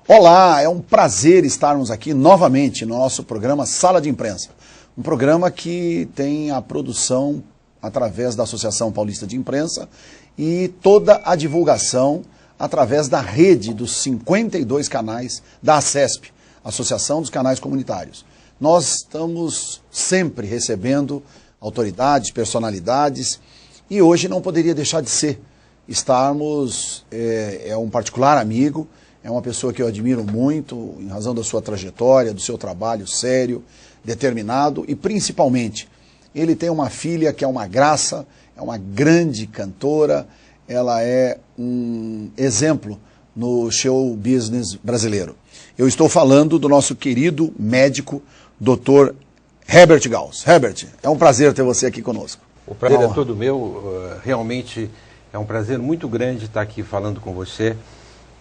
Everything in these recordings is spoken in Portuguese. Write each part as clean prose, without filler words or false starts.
Olá, é um prazer estarmos aqui novamente no nosso programa Sala de Imprensa. Um programa que tem a produção através da Associação Paulista de Imprensa e toda a divulgação através da rede dos 52 canais da ACESP, Associação dos Canais Comunitários. Nós estamos sempre recebendo autoridades, personalidades, e hoje não poderia deixar de ser. É um particular amigo, é uma pessoa que eu admiro muito, em razão da sua trajetória, do seu trabalho sério, determinado, e principalmente, ele tem uma filha que é uma graça, é uma grande cantora, ela é um exemplo no show business brasileiro. Eu estou falando do nosso querido médico, Dr. Herbert Gauss. Herbert, é um prazer ter você aqui conosco. O prazer é todo meu, realmente é um prazer muito grande estar aqui falando com você,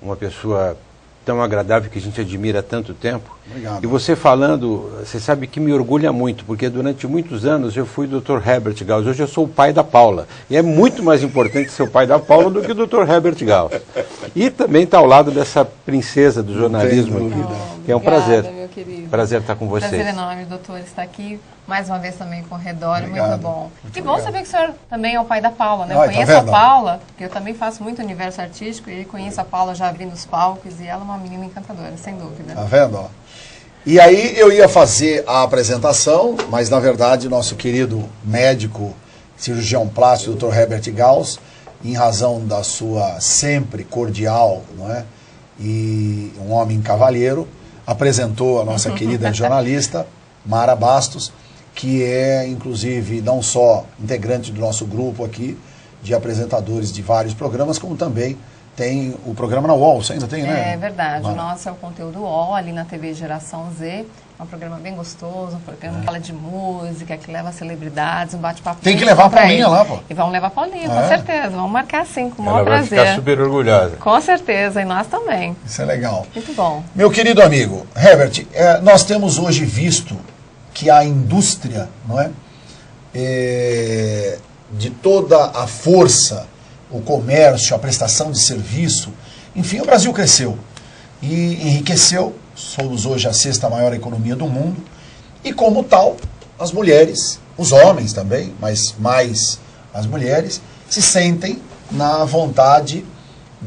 uma pessoa tão agradável que a gente admira há tanto tempo. Obrigado. E você falando, você sabe que me orgulha muito, porque durante muitos anos eu fui Dr. Herbert Gauss, hoje eu sou o pai da Paula. E é muito mais importante ser o pai da Paula do que o Dr. Herbert Gauss. E também está ao lado dessa princesa do jornalismo aqui, que é um prazer. Meu querido. Prazer estar com vocês. Prazer enorme, doutor, estar aqui mais uma vez também com o Redório, Obrigado. muito bom. Muito Que bom obrigado. saber que o senhor também é o pai da Paula, né? Eu Ai, tá conheço vendo? a Paula, porque eu também faço muito universo artístico, e conheço a Paula, já vi nos palcos, e ela é uma menina encantadora, sem dúvida. Tá vendo? Ó? E aí eu ia fazer a apresentação, mas na verdade nosso querido médico, cirurgião plástico, Dr. Herbert Gauss, em razão da sua sempre cordial, não é? E um homem cavalheiro, apresentou a nossa querida jornalista, Mara Bastos, que é, inclusive, não só integrante do nosso grupo aqui, de apresentadores de vários programas, como também tem o programa na UOL. Você ainda tem, né? É verdade, Mara? o nosso é o conteúdo UOL, ali na TV Geração Z. É um programa bem gostoso, um programa que fala de música, que leva celebridades, um bate-papo. Tem que levar a Paulinha lá, pô. E vamos levar a Paulinha, com certeza. Vamos marcar sim, com o maior Ela vai prazer. ficar super orgulhosa. Com certeza, e nós também. Isso é legal. Muito bom. Meu querido amigo, Herbert, nós temos hoje visto que a indústria, não é? De toda a força, o comércio, a prestação de serviço, enfim, o Brasil cresceu e enriqueceu. Somos hoje a 6ª maior economia do mundo e, como tal, as mulheres, os homens também, mas mais as mulheres, se sentem na vontade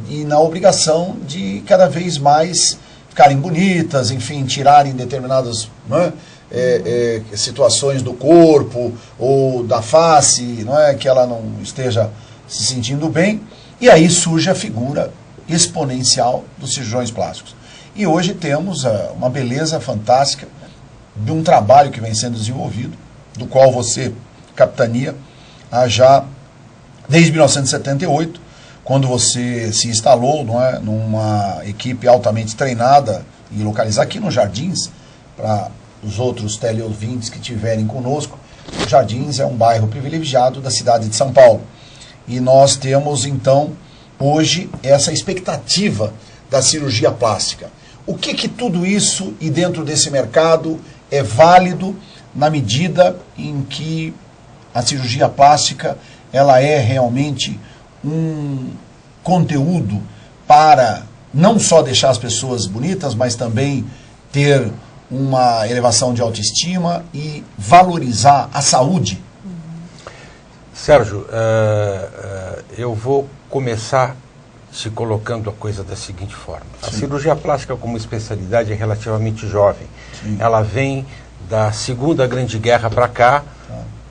e na obrigação de cada vez mais ficarem bonitas, enfim, tirarem determinadas, não é, situações do corpo ou da face, não é, que ela não esteja se sentindo bem, e aí surge a figura exponencial dos cirurgiões plásticos. E hoje temos uma beleza fantástica de um trabalho que vem sendo desenvolvido, do qual você capitania já desde 1978, quando você se instalou, não é, numa equipe altamente treinada e localizada aqui nos Jardins, para os outros teleouvintes que estiverem conosco. Os Jardins é um bairro privilegiado da cidade de São Paulo. E nós temos, então, hoje, essa expectativa da cirurgia plástica. O que tudo isso, e dentro desse mercado, é válido na medida em que a cirurgia plástica ela é realmente um conteúdo para não só deixar as pessoas bonitas, mas também ter uma elevação de autoestima e valorizar a saúde? Sérgio, eu vou começar se colocando a coisa da seguinte forma. Sim. A cirurgia plástica como especialidade é relativamente jovem. Sim. Ela vem da Segunda Grande Guerra para cá,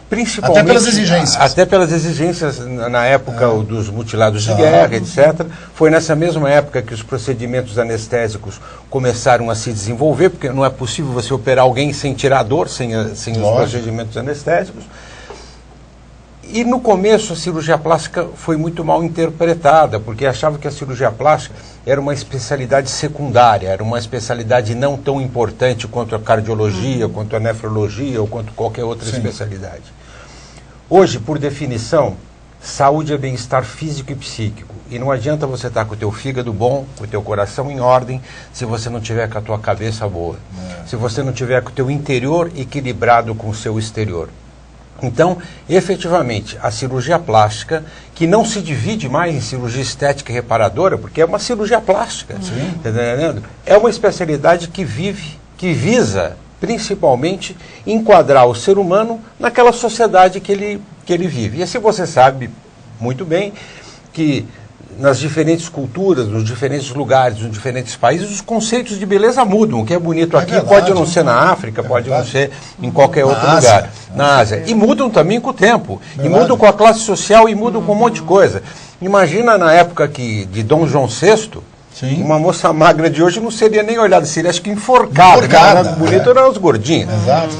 principalmente... Até pelas exigências. Até pelas exigências na época dos mutilados de guerra, etc. Foi nessa mesma época que os procedimentos anestésicos começaram a se desenvolver, porque não é possível você operar alguém sem tirar a dor, sem os procedimentos anestésicos. E no começo a cirurgia plástica foi muito mal interpretada, porque achava que a cirurgia plástica era uma especialidade secundária, era uma especialidade não tão importante quanto a cardiologia, quanto a nefrologia ou quanto qualquer outra especialidade. Hoje, por definição, saúde é bem-estar físico e psíquico. E não adianta você estar com o teu fígado bom, com o teu coração em ordem, se você não tiver com a tua cabeça boa. Se você não tiver com o teu interior equilibrado com o seu exterior. Então, efetivamente, a cirurgia plástica, que não se divide mais em cirurgia estética e reparadora, porque é uma cirurgia plástica, tá entendendo? É uma especialidade que visa principalmente enquadrar o ser humano naquela sociedade que ele vive. E assim você sabe muito bem que nas diferentes culturas, nos diferentes lugares, nos diferentes países, os conceitos de beleza mudam. O que é bonito aqui verdade, pode não ser na África, pode não ser em qualquer outro lugar. Na Ásia. E mudam também com o tempo. E mudam com a classe social e mudam com um monte de coisa. Imagina na época de Dom João VI, Sim. uma moça magra de hoje não seria nem olhada, seria acho que enforcada. Enforcada, Bonito eram os gordinhos. Exato.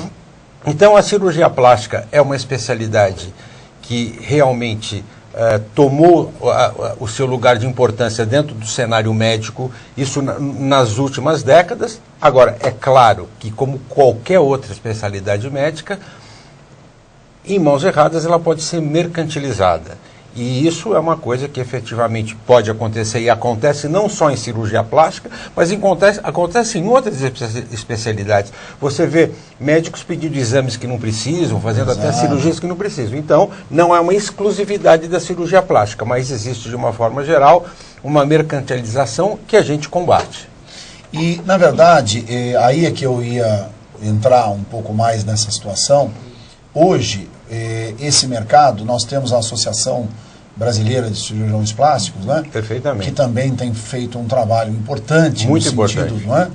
Então a cirurgia plástica é uma especialidade que realmente tomou o seu lugar de importância dentro do cenário médico, isso nas últimas décadas. Agora, é claro que, como qualquer outra especialidade médica, em mãos erradas ela pode ser mercantilizada. E isso é uma coisa que efetivamente pode acontecer, e acontece não só em cirurgia plástica, mas acontece em outras especialidades. Você vê médicos pedindo exames que não precisam, fazendo até cirurgias que não precisam. Então, não é uma exclusividade da cirurgia plástica, mas existe, de uma forma geral, uma mercantilização que a gente combate. E, na verdade, aí é que eu ia entrar um pouco mais nessa situação. Hoje, esse mercado, nós temos a Associação Brasileira de Cirurgiões Plásticos, né? Perfeitamente. Que também tem feito um trabalho importante Muito no sentido, importante. não é?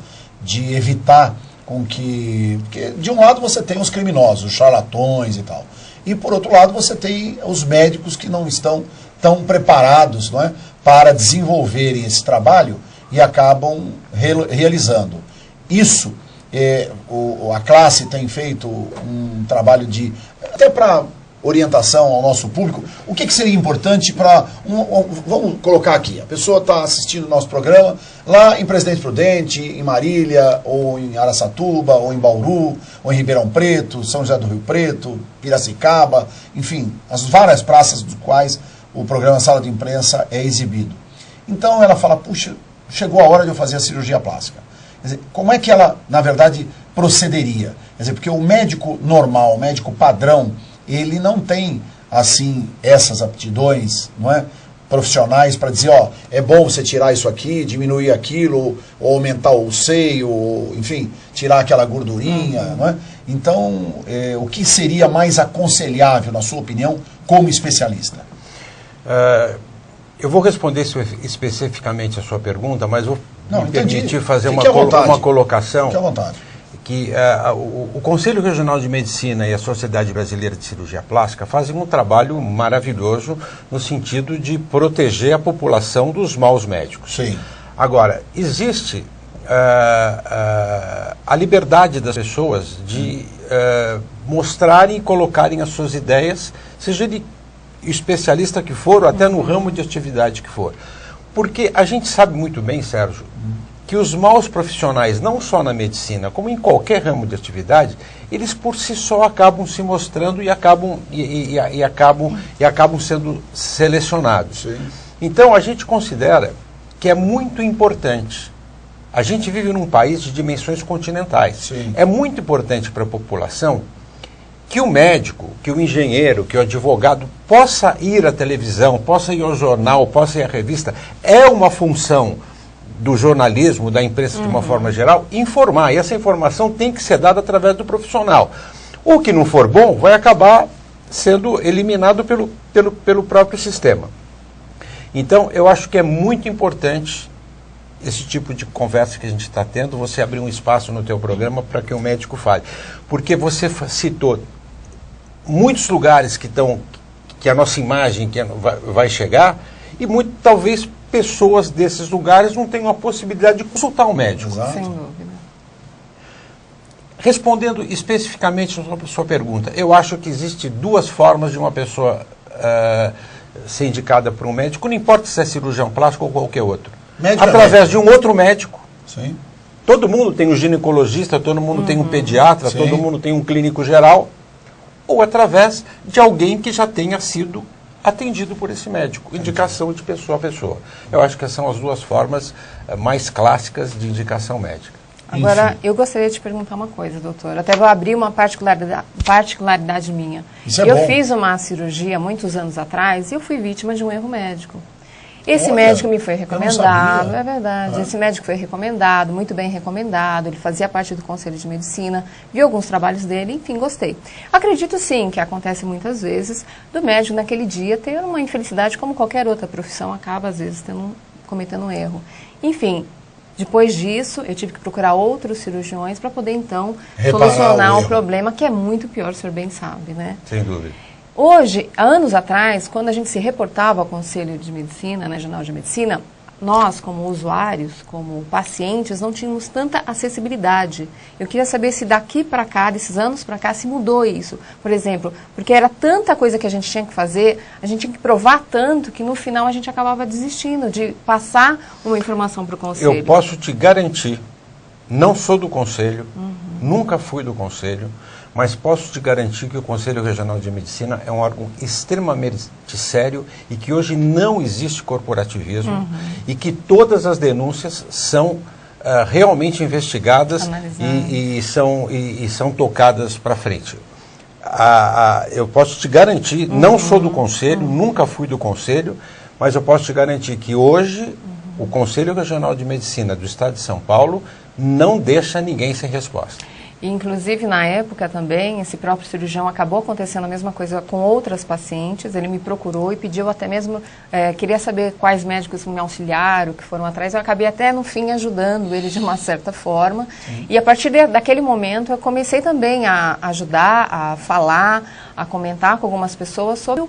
De evitar com que... Porque, de um lado, você tem os criminosos, os charlatões e tal. E, por outro lado, você tem os médicos que não estão tão preparados, não é? Para desenvolverem esse trabalho e acabam realizando. Isso, a classe tem feito um trabalho de... Até para orientação ao nosso público, o que seria importante para... vamos colocar aqui, a pessoa está assistindo o nosso programa lá em Presidente Prudente, em Marília, ou em Araçatuba, ou em Bauru, ou em Ribeirão Preto, São José do Rio Preto, Piracicaba, enfim, as várias praças dos quais o programa Sala de Imprensa é exibido. Então ela fala, puxa, chegou a hora de eu fazer a cirurgia plástica. Quer dizer, como é que ela, na verdade, procederia? Quer dizer, porque o médico normal, o médico padrão, ele não tem, assim, essas aptidões, não é? Profissionais para dizer, ó, é bom você tirar isso aqui, diminuir aquilo, ou aumentar o seio, ou, enfim, tirar aquela gordurinha, não é? Então, o que seria mais aconselhável, na sua opinião, como especialista? Eu vou responder especificamente a sua pergunta, mas vou me permitir fazer uma colocação. Fique à vontade. Que o Conselho Regional de Medicina e a Sociedade Brasileira de Cirurgia Plástica fazem um trabalho maravilhoso no sentido de proteger a população dos maus médicos. Sim. Agora, existe a liberdade das pessoas de mostrarem e colocarem as suas ideias, seja de especialista que for, ou até no ramo de atividade que for. Porque a gente sabe muito bem, Sérgio, que os maus profissionais, não só na medicina, como em qualquer ramo de atividade, eles por si só acabam se mostrando e acabam sendo selecionados. Sim. Então a gente considera que é muito importante. A gente vive num país de dimensões continentais. Sim. É muito importante para a população que o médico, que o engenheiro, que o advogado possa ir à televisão, possa ir ao jornal, possa ir à revista. É uma função do jornalismo, da imprensa de uma forma geral, informar. E essa informação tem que ser dada através do profissional. O que não for bom vai acabar sendo eliminado pelo próprio sistema. Então, eu acho que é muito importante esse tipo de conversa que a gente está tendo, você abrir um espaço no teu programa para que o médico fale. Porque você citou muitos lugares que a nossa imagem vai chegar, e talvez pessoas desses lugares não tenham a possibilidade de consultar um médico. Exato. Sem dúvida. Respondendo especificamente sobre a sua pergunta, eu acho que existem duas formas de uma pessoa ser indicada por um médico, não importa se é cirurgião plástico ou qualquer outro. Através de um outro médico. Sim. Todo mundo tem um ginecologista, todo mundo tem um pediatra, Sim. todo mundo tem um clínico geral, ou através de alguém que já tenha sido atendido por esse médico, indicação de pessoa a pessoa. Eu acho que essas são as duas formas mais clássicas de indicação médica. Agora, eu gostaria de te perguntar uma coisa, doutor. Até vou abrir uma particularidade minha. Isso é eu bom. fiz uma cirurgia muitos anos atrás e eu fui vítima de um erro médico. Esse Olha, médico me foi eu não recomendado, sabia. é verdade. Esse médico foi recomendado, muito bem recomendado. Ele fazia parte do Conselho de Medicina, vi alguns trabalhos dele, enfim, gostei. Acredito sim que acontece muitas vezes do médico naquele dia ter uma infelicidade, como qualquer outra profissão, acaba às vezes cometendo um erro. Enfim, depois disso, eu tive que procurar outros cirurgiões para poder então Reparar solucionar o o erro. problema, que é muito pior, o senhor bem sabe, né? Sem dúvida. Hoje, há anos atrás, quando a gente se reportava ao Conselho de Medicina, né, Jornal de Medicina, nós, como usuários, como pacientes, não tínhamos tanta acessibilidade. Eu queria saber se daqui para cá, desses anos para cá, se mudou isso. Por exemplo, porque era tanta coisa que a gente tinha que fazer, a gente tinha que provar tanto, que no final a gente acabava desistindo de passar uma informação para o Conselho. Eu posso te garantir, não sou do Conselho, nunca fui do Conselho, mas posso te garantir que o Conselho Regional de Medicina é um órgão extremamente sério e que hoje não existe corporativismo e que todas as denúncias são realmente investigadas e são tocadas para frente. Eu posso te garantir, não sou do Conselho, nunca fui do Conselho, mas eu posso te garantir que hoje o Conselho Regional de Medicina do Estado de São Paulo não deixa ninguém sem resposta. E, inclusive, na época também, esse próprio cirurgião acabou acontecendo a mesma coisa com outras pacientes. Ele me procurou e pediu até mesmo, queria saber quais médicos me auxiliaram, que foram atrás. Eu acabei até, no fim, ajudando ele de uma certa forma. E, a partir daquele momento, eu comecei também a ajudar, a falar, a comentar com algumas pessoas sobre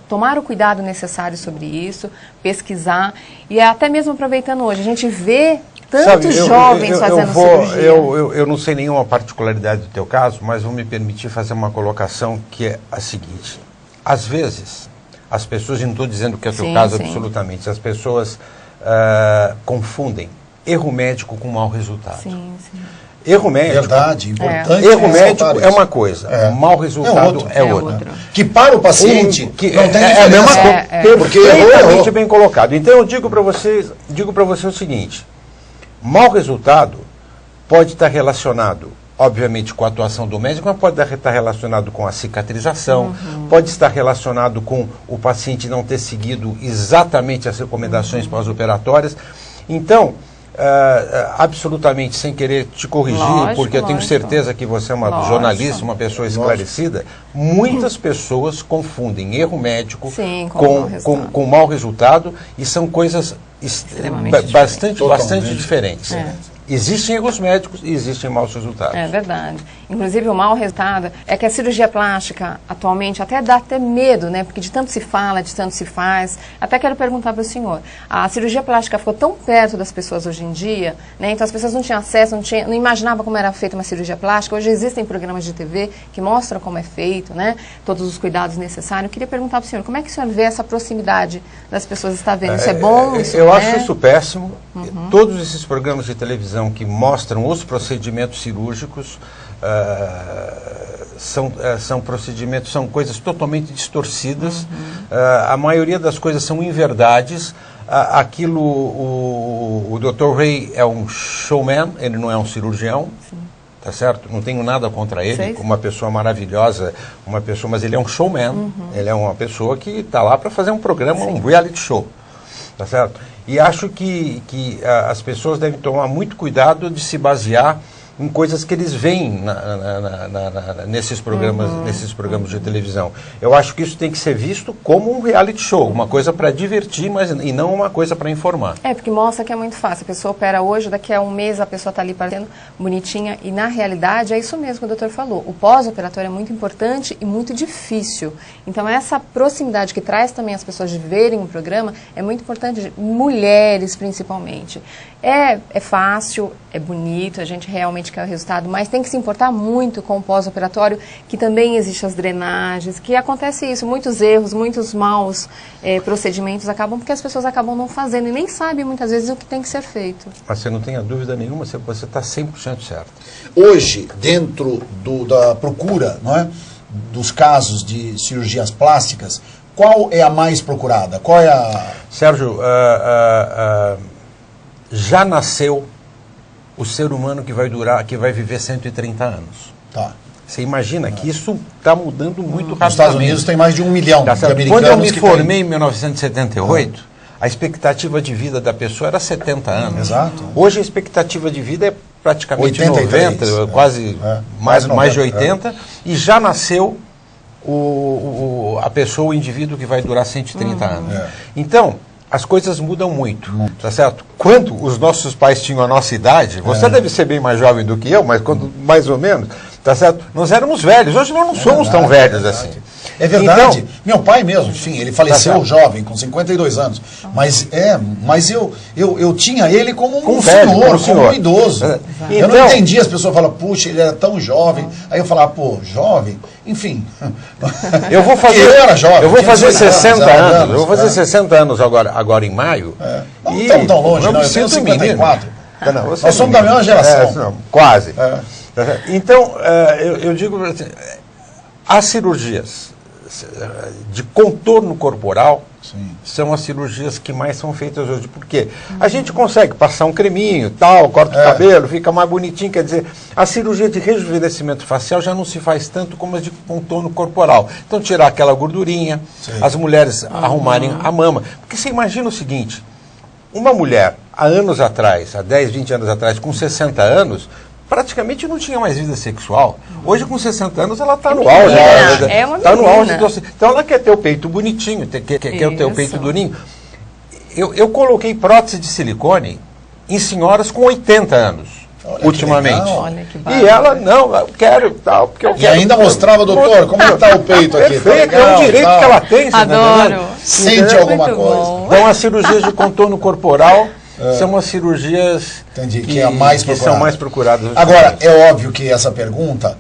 tomar o cuidado necessário sobre isso, pesquisar. E até mesmo aproveitando hoje, a gente vê tantos jovens fazendo cirurgia. Eu não sei nenhuma particularidade do teu caso, mas vou me permitir fazer uma colocação que é a seguinte. Às vezes, as pessoas, e não estou dizendo que é o teu caso absolutamente, as pessoas confundem erro médico com mau resultado. Sim, sim. Erro médico, verdade, importante. Erro médico é uma coisa, mau resultado é outra. Que para o paciente não tem é a mesma coisa, porque errou. bem colocado. Então eu digo para você o seguinte: mau resultado pode estar relacionado, obviamente, com a atuação do médico, mas pode estar relacionado com a cicatrização, pode estar relacionado com o paciente não ter seguido exatamente as recomendações pós-operatórias. Então, absolutamente sem querer te corrigir, porque eu tenho certeza que você é uma jornalista, uma pessoa esclarecida, muitas pessoas confundem erro médico com mau resultado e são coisas bastante diferentes. Existem erros médicos e existem maus resultados. É verdade. Inclusive, o mau resultado é que a cirurgia plástica, atualmente, até dá medo, né? Porque de tanto se fala, de tanto se faz. Até quero perguntar para o senhor. A cirurgia plástica ficou tão perto das pessoas hoje em dia, né? Então as pessoas não tinham acesso, não imaginavam como era feita uma cirurgia plástica. Hoje existem programas de TV que mostram como é feito, né? Todos os cuidados necessários. Eu queria perguntar para o senhor, como é que o senhor vê essa proximidade das pessoas? Está vendo? Isso é bom? Eu acho isso péssimo. Todos esses programas de televisão que mostram os procedimentos cirúrgicos são procedimentos, são coisas totalmente distorcidas. A maioria das coisas são inverdades. Aquilo, o Dr. Ray é um showman, ele não é um cirurgião. Tá certo? Não tenho nada contra ele, uma pessoa maravilhosa, mas ele é um showman. Ele é uma pessoa que está lá para fazer um programa, um reality show. Tá certo? E acho que as pessoas devem tomar muito cuidado de se basear em coisas que eles veem nesses programas de televisão. Eu acho que isso tem que ser visto como um reality show, uma coisa para divertir, e não uma coisa para informar. Porque mostra que é muito fácil. A pessoa opera hoje, daqui a um mês a pessoa está ali parecendo bonitinha, e na realidade é isso mesmo que o doutor falou. O pós-operatório é muito importante e muito difícil. Então essa proximidade que traz também as pessoas de verem o programa é muito importante, mulheres principalmente. É fácil, é bonito, a gente realmente quer o resultado, mas tem que se importar muito com o pós-operatório, que também existem as drenagens, que acontece isso, muitos erros, muitos maus procedimentos acabam porque as pessoas acabam não fazendo e nem sabem muitas vezes o que tem que ser feito. Mas você não tenha dúvida nenhuma, você está 100% certo. Hoje, dentro da procura, não é, dos casos de cirurgias plásticas, qual é a mais procurada? Qual é a... Sérgio, já nasceu o ser humano que vai viver 130 anos. Tá. Você imagina que isso está mudando muito rapidamente. Nos Estados Unidos tem mais de 1 milhão de americanos. Quando eu me formei em 1978, a expectativa de vida da pessoa era 70 anos. Exato. Hoje a expectativa de vida é praticamente 83, 90, quase mais de 80, e já nasceu a pessoa, o indivíduo que vai durar 130 anos. Então, as coisas mudam muito, tá certo? Quando os nossos pais tinham a nossa idade, você deve ser bem mais jovem do que eu, mas quando, mais ou menos, tá certo? Nós éramos velhos, hoje nós não somos tão velhos assim. É verdade. Então, meu pai mesmo, enfim, ele faleceu jovem, com 52 anos. Mas eu tinha ele como um senhor, como um idoso. Eu não entendi, as pessoas falam, puxa, ele era tão jovem. Aí eu falava, pô, jovem, enfim. Eu vou fazer, eu era jovem, eu vou fazer 60 anos. Eu vou fazer 60 anos agora em maio. Não estamos tão longe, não. Eu tenho 54. Não, nós somos da mesma geração. Quase. Então, eu digo assim, as cirurgias de contorno corporal são as cirurgias que mais são feitas hoje. Por quê? A gente consegue passar um creminho, tal, corta o cabelo, fica mais bonitinho. Quer dizer, a cirurgia de rejuvenescimento facial já não se faz tanto como as de contorno corporal. Então, tirar aquela gordurinha, as mulheres arrumarem a mama. Porque você imagina o seguinte, uma mulher, há anos atrás, há 10, 20 anos atrás, com 60 anos, praticamente não tinha mais vida sexual. Hoje, com 60 anos, ela está no auge. É uma menina. Está no auge. Então, ela quer ter o peito bonitinho, quer ter o peito durinho. Eu coloquei prótese de silicone em senhoras com 80 anos, ultimamente. Olha que e ela, não, eu quero tal, porque eu quero. E ainda mostrava, doutor, como está o peito aqui. Perfeito, tá legal, é um direito que ela tem. Adoro. Sente alguma coisa. Bom. Então, as cirurgias de contorno corporal são as cirurgias que são mais procuradas. Agora, é óbvio que essa pergunta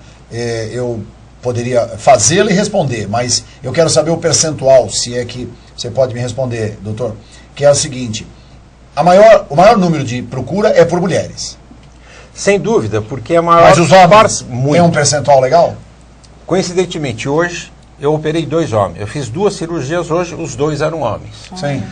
eu poderia fazê-la e responder, mas eu quero saber o percentual, se é que você pode me responder, doutor, que é o seguinte, o maior número de procura é por mulheres. Sem dúvida, porque a maior... Mas os homens muito. Tem um percentual legal? Coincidentemente, hoje, eu operei 2 homens. Eu fiz 2 cirurgias hoje, os 2 eram homens. Sim.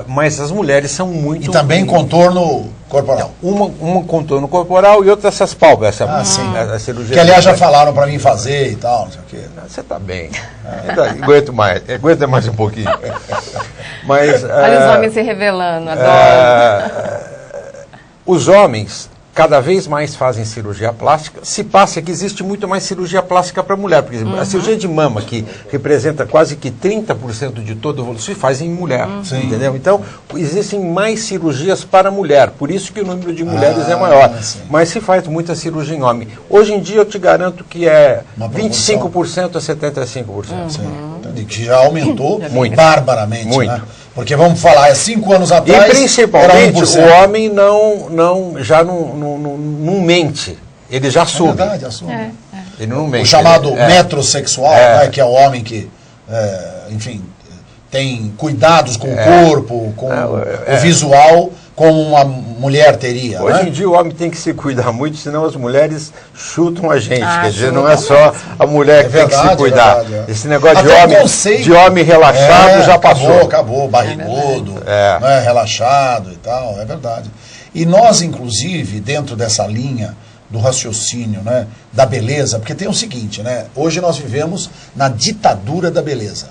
Mas as mulheres são muito... E também contorno corporal. Uma contorno corporal e outra essas pálpebras. Sim. A cirurgia que aliás já falaram para mim fazer e tal, não sei o quê. Você está bem. Aguenta mais um pouquinho. Mas, olha os homens se revelando, adoro. Os homens cada vez mais fazem cirurgia plástica. Se passa que existe muito mais cirurgia plástica para mulher. Por exemplo, a cirurgia de mama, que representa quase que 30% de todo o volume, se faz em mulher. Entendeu? Então, existem mais cirurgias para mulher. Por isso que o número de mulheres é maior. Mas se faz muita cirurgia em homem. Hoje em dia, eu te garanto que é 25% a 75%. Entendi, que já aumentou barbaramente. Muito. Né? Porque vamos falar, 5 anos atrás. E principalmente o homem já não mente, ele já assume. É verdade, assume. Ele não mente. O chamado metrosexual, né, que é o homem que, enfim, tem cuidados com o corpo, com o visual, como uma mulher teria. Hoje em dia o homem tem que se cuidar muito, senão as mulheres chutam a gente. Quer dizer, não é só a mulher que tem que se cuidar. Esse negócio de homem relaxado já passou. Acabou, barrigudo, né, relaxado e tal, é verdade. E nós, inclusive, dentro dessa linha do raciocínio, né, da beleza, porque tem o seguinte, né, hoje nós vivemos na ditadura da beleza.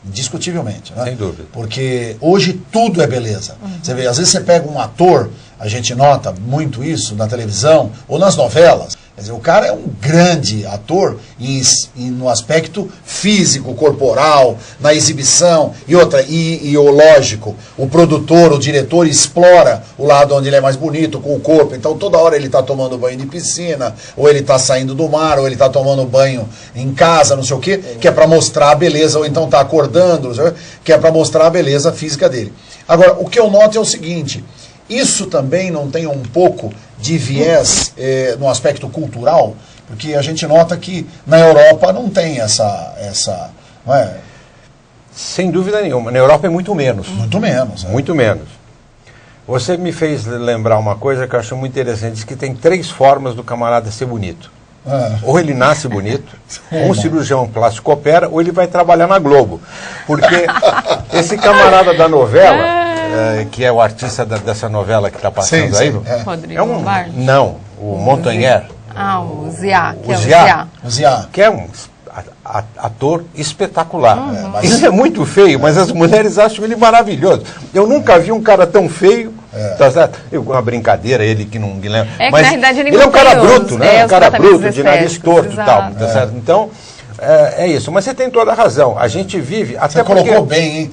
Indiscutivelmente, né? Sem dúvida. Porque hoje tudo é beleza. Você vê, às vezes você pega um ator, a gente nota muito isso na televisão ou nas novelas. Quer dizer, o cara é um grande ator e no aspecto físico, corporal, na exibição e outra. E o lógico, o produtor, o diretor explora o lado onde ele é mais bonito, com o corpo. Então toda hora ele está tomando banho de piscina, ou ele está saindo do mar, ou ele está tomando banho em casa, não sei o quê, que é para mostrar a beleza, ou então está acordando, que é para mostrar a beleza física dele. Agora, o que eu noto é o seguinte, isso também não tem um pouco de viés no aspecto cultural, porque a gente nota que na Europa não tem essa não é? Sem dúvida nenhuma. Na Europa é muito menos. Muito menos. Muito menos. Você me fez lembrar uma coisa que eu acho muito interessante, diz que tem 3 formas do camarada ser bonito. Ou ele nasce bonito, ou um cirurgião plástico opera, ou ele vai trabalhar na Globo. Porque esse camarada da novela, que é o artista dessa novela que está passando Sim, aí. sim, Rodrigo Lombardi. Não, o Montanher. O Ziá, que O é o Ziá. Ziá. O Ziá. Que é um ator espetacular. mas- Ele é muito feio, mas as mulheres acham ele maravilhoso. Eu nunca vi um cara tão feio. Tá certo? Uma brincadeira, ele que não me lembra. É que, mas na realidade, ele é um não cara tem bruto, os- né? Um os cara tratamentos bruto, de nariz estéticos, torto e tal. exato. Tá certo? Então, é isso. Mas você tem toda a razão. A gente vive. Você Até colocou porque, bem, hein?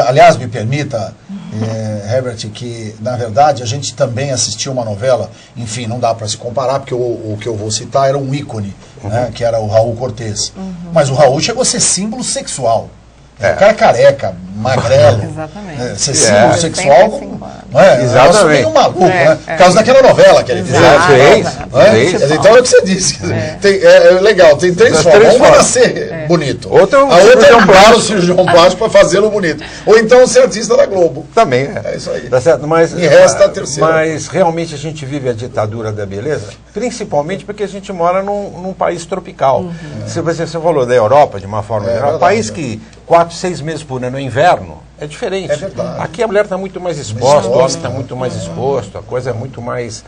Aliás, me permita, Herbert, que na verdade a gente também assistiu uma novela, enfim, não dá para se comparar, porque o que eu vou citar era um ícone, né, que era o Raul Cortez. Mas o Raul chegou a ser símbolo sexual. O cara careca, magrelo. Exatamente. Ser símbolo sexual. 75 anos. Não é? Exatamente. É meio maluco, né? É. Por causa daquela novela que ele fez. Exato. Não é? Fez. Então é o que você disse. É legal, tem três As formas. três Uma é formas. nascer bonito. Outra é um a outra é cirurgião um plástico. cirurgião plástico para fazê-lo bonito. Ou então ser artista da Globo. também É isso aí. Tá certo? Mas, E resta a terceira. mas realmente a gente vive a ditadura da beleza, principalmente porque a gente mora num país tropical. Se você falou da Europa, de uma forma geral, verdade, país que 4, 6 meses por ano é inverno, é diferente. É verdade. Aqui a mulher está muito mais exposta, o homem está muito mais exposto, a coisa é muito mais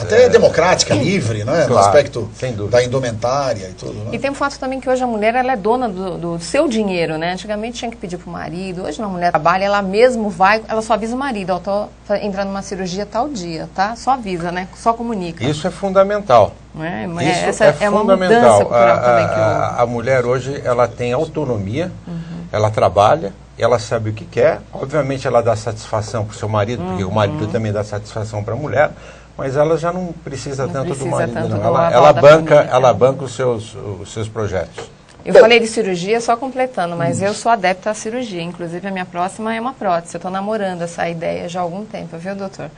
Até democrática, livre, não é? No claro, aspecto sem dúvida. da indumentária e tudo. Né? E tem um fato também que hoje a mulher ela é dona do seu dinheiro, né? Antigamente tinha que pedir pro marido, hoje não, a mulher trabalha, ela mesmo vai, ela só avisa o marido, ó, tô entrando numa cirurgia tal dia, tá? Só avisa, né? Só comunica. Isso é fundamental. Né? Isso Essa é uma mudança fundamental. cultural também que houve. A mulher hoje ela tem autonomia, ela trabalha, ela sabe o que quer. Obviamente ela dá satisfação para o seu marido, porque o marido também dá satisfação para a mulher, mas ela já não precisa tanto precisa do marido. tanto Não. do Ela, aval ela da banca, família. ela banca os seus projetos. Eu falei de cirurgia só completando, mas eu sou adepta à cirurgia. Inclusive, a minha próxima é uma prótese. Eu estou namorando essa ideia já há algum tempo, viu, doutor?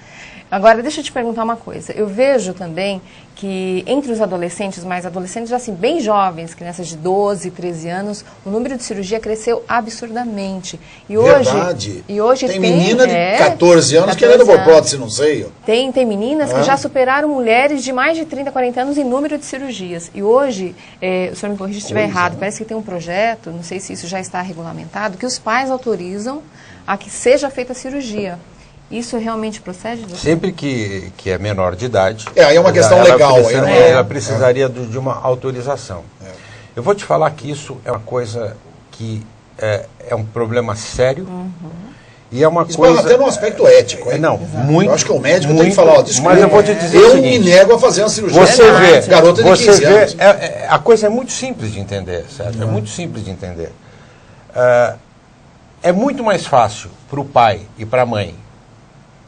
Agora, deixa eu te perguntar uma coisa. Eu vejo também que entre os adolescentes, mais adolescentes, assim, bem jovens, crianças de 12, 13 anos, o número de cirurgia cresceu absurdamente. E Verdade. hoje tem menina de 14 anos 14 querendo pôr anos. prótese no seio. Tem meninas que já superaram mulheres de mais de 30, 40 anos em número de cirurgias. E hoje, o senhor me corrija se estiver errado, parece que tem um projeto, não sei se isso já está regulamentado, que os pais autorizam a que seja feita a cirurgia. Isso realmente procede? Doutor? Sempre que é menor de idade. Aí é uma questão ela legal. precisa- aí não é- ela precisaria de uma autorização. Eu vou te falar que isso é uma coisa que é um problema sério. E é uma Isso coisa. até no aspecto ético, hein? Não, muito. Eu acho que o médico tem muito, que falar, ó, desculpa, mas eu vou te dizer o eu seguinte, me nego a fazer uma cirurgia. Você Verdade. vê, Garota de você 15 vê, anos. a coisa é muito simples de entender, certo? É muito simples de entender. É muito mais fácil para o pai e para a mãe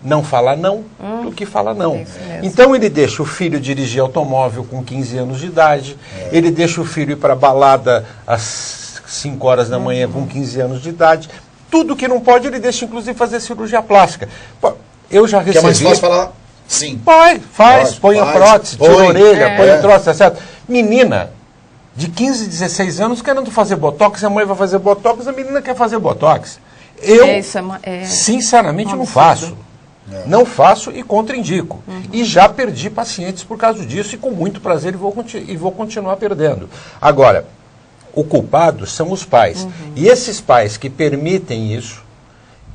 não falar não do que falar não. É isso mesmo. Então ele deixa o filho dirigir automóvel com 15 anos de idade, ele deixa o filho ir para a balada às 5 horas da manhã com 15 anos de idade. Tudo que não pode ele deixa inclusive fazer cirurgia plástica. Pô, eu já Que é mais recebi... fácil falar sim. Faz, Pode, põe a faz, prótese, tira a põe. orelha, põe o troço, tá certo? Menina de 15, 16 anos querendo fazer botox, a mãe vai fazer botox, a menina quer fazer botox. Eu, sinceramente, não faço. Não faço e contraindico. E já perdi pacientes por causa disso e com muito prazer vou continuar perdendo. Agora, o culpado são os pais. E esses pais que permitem isso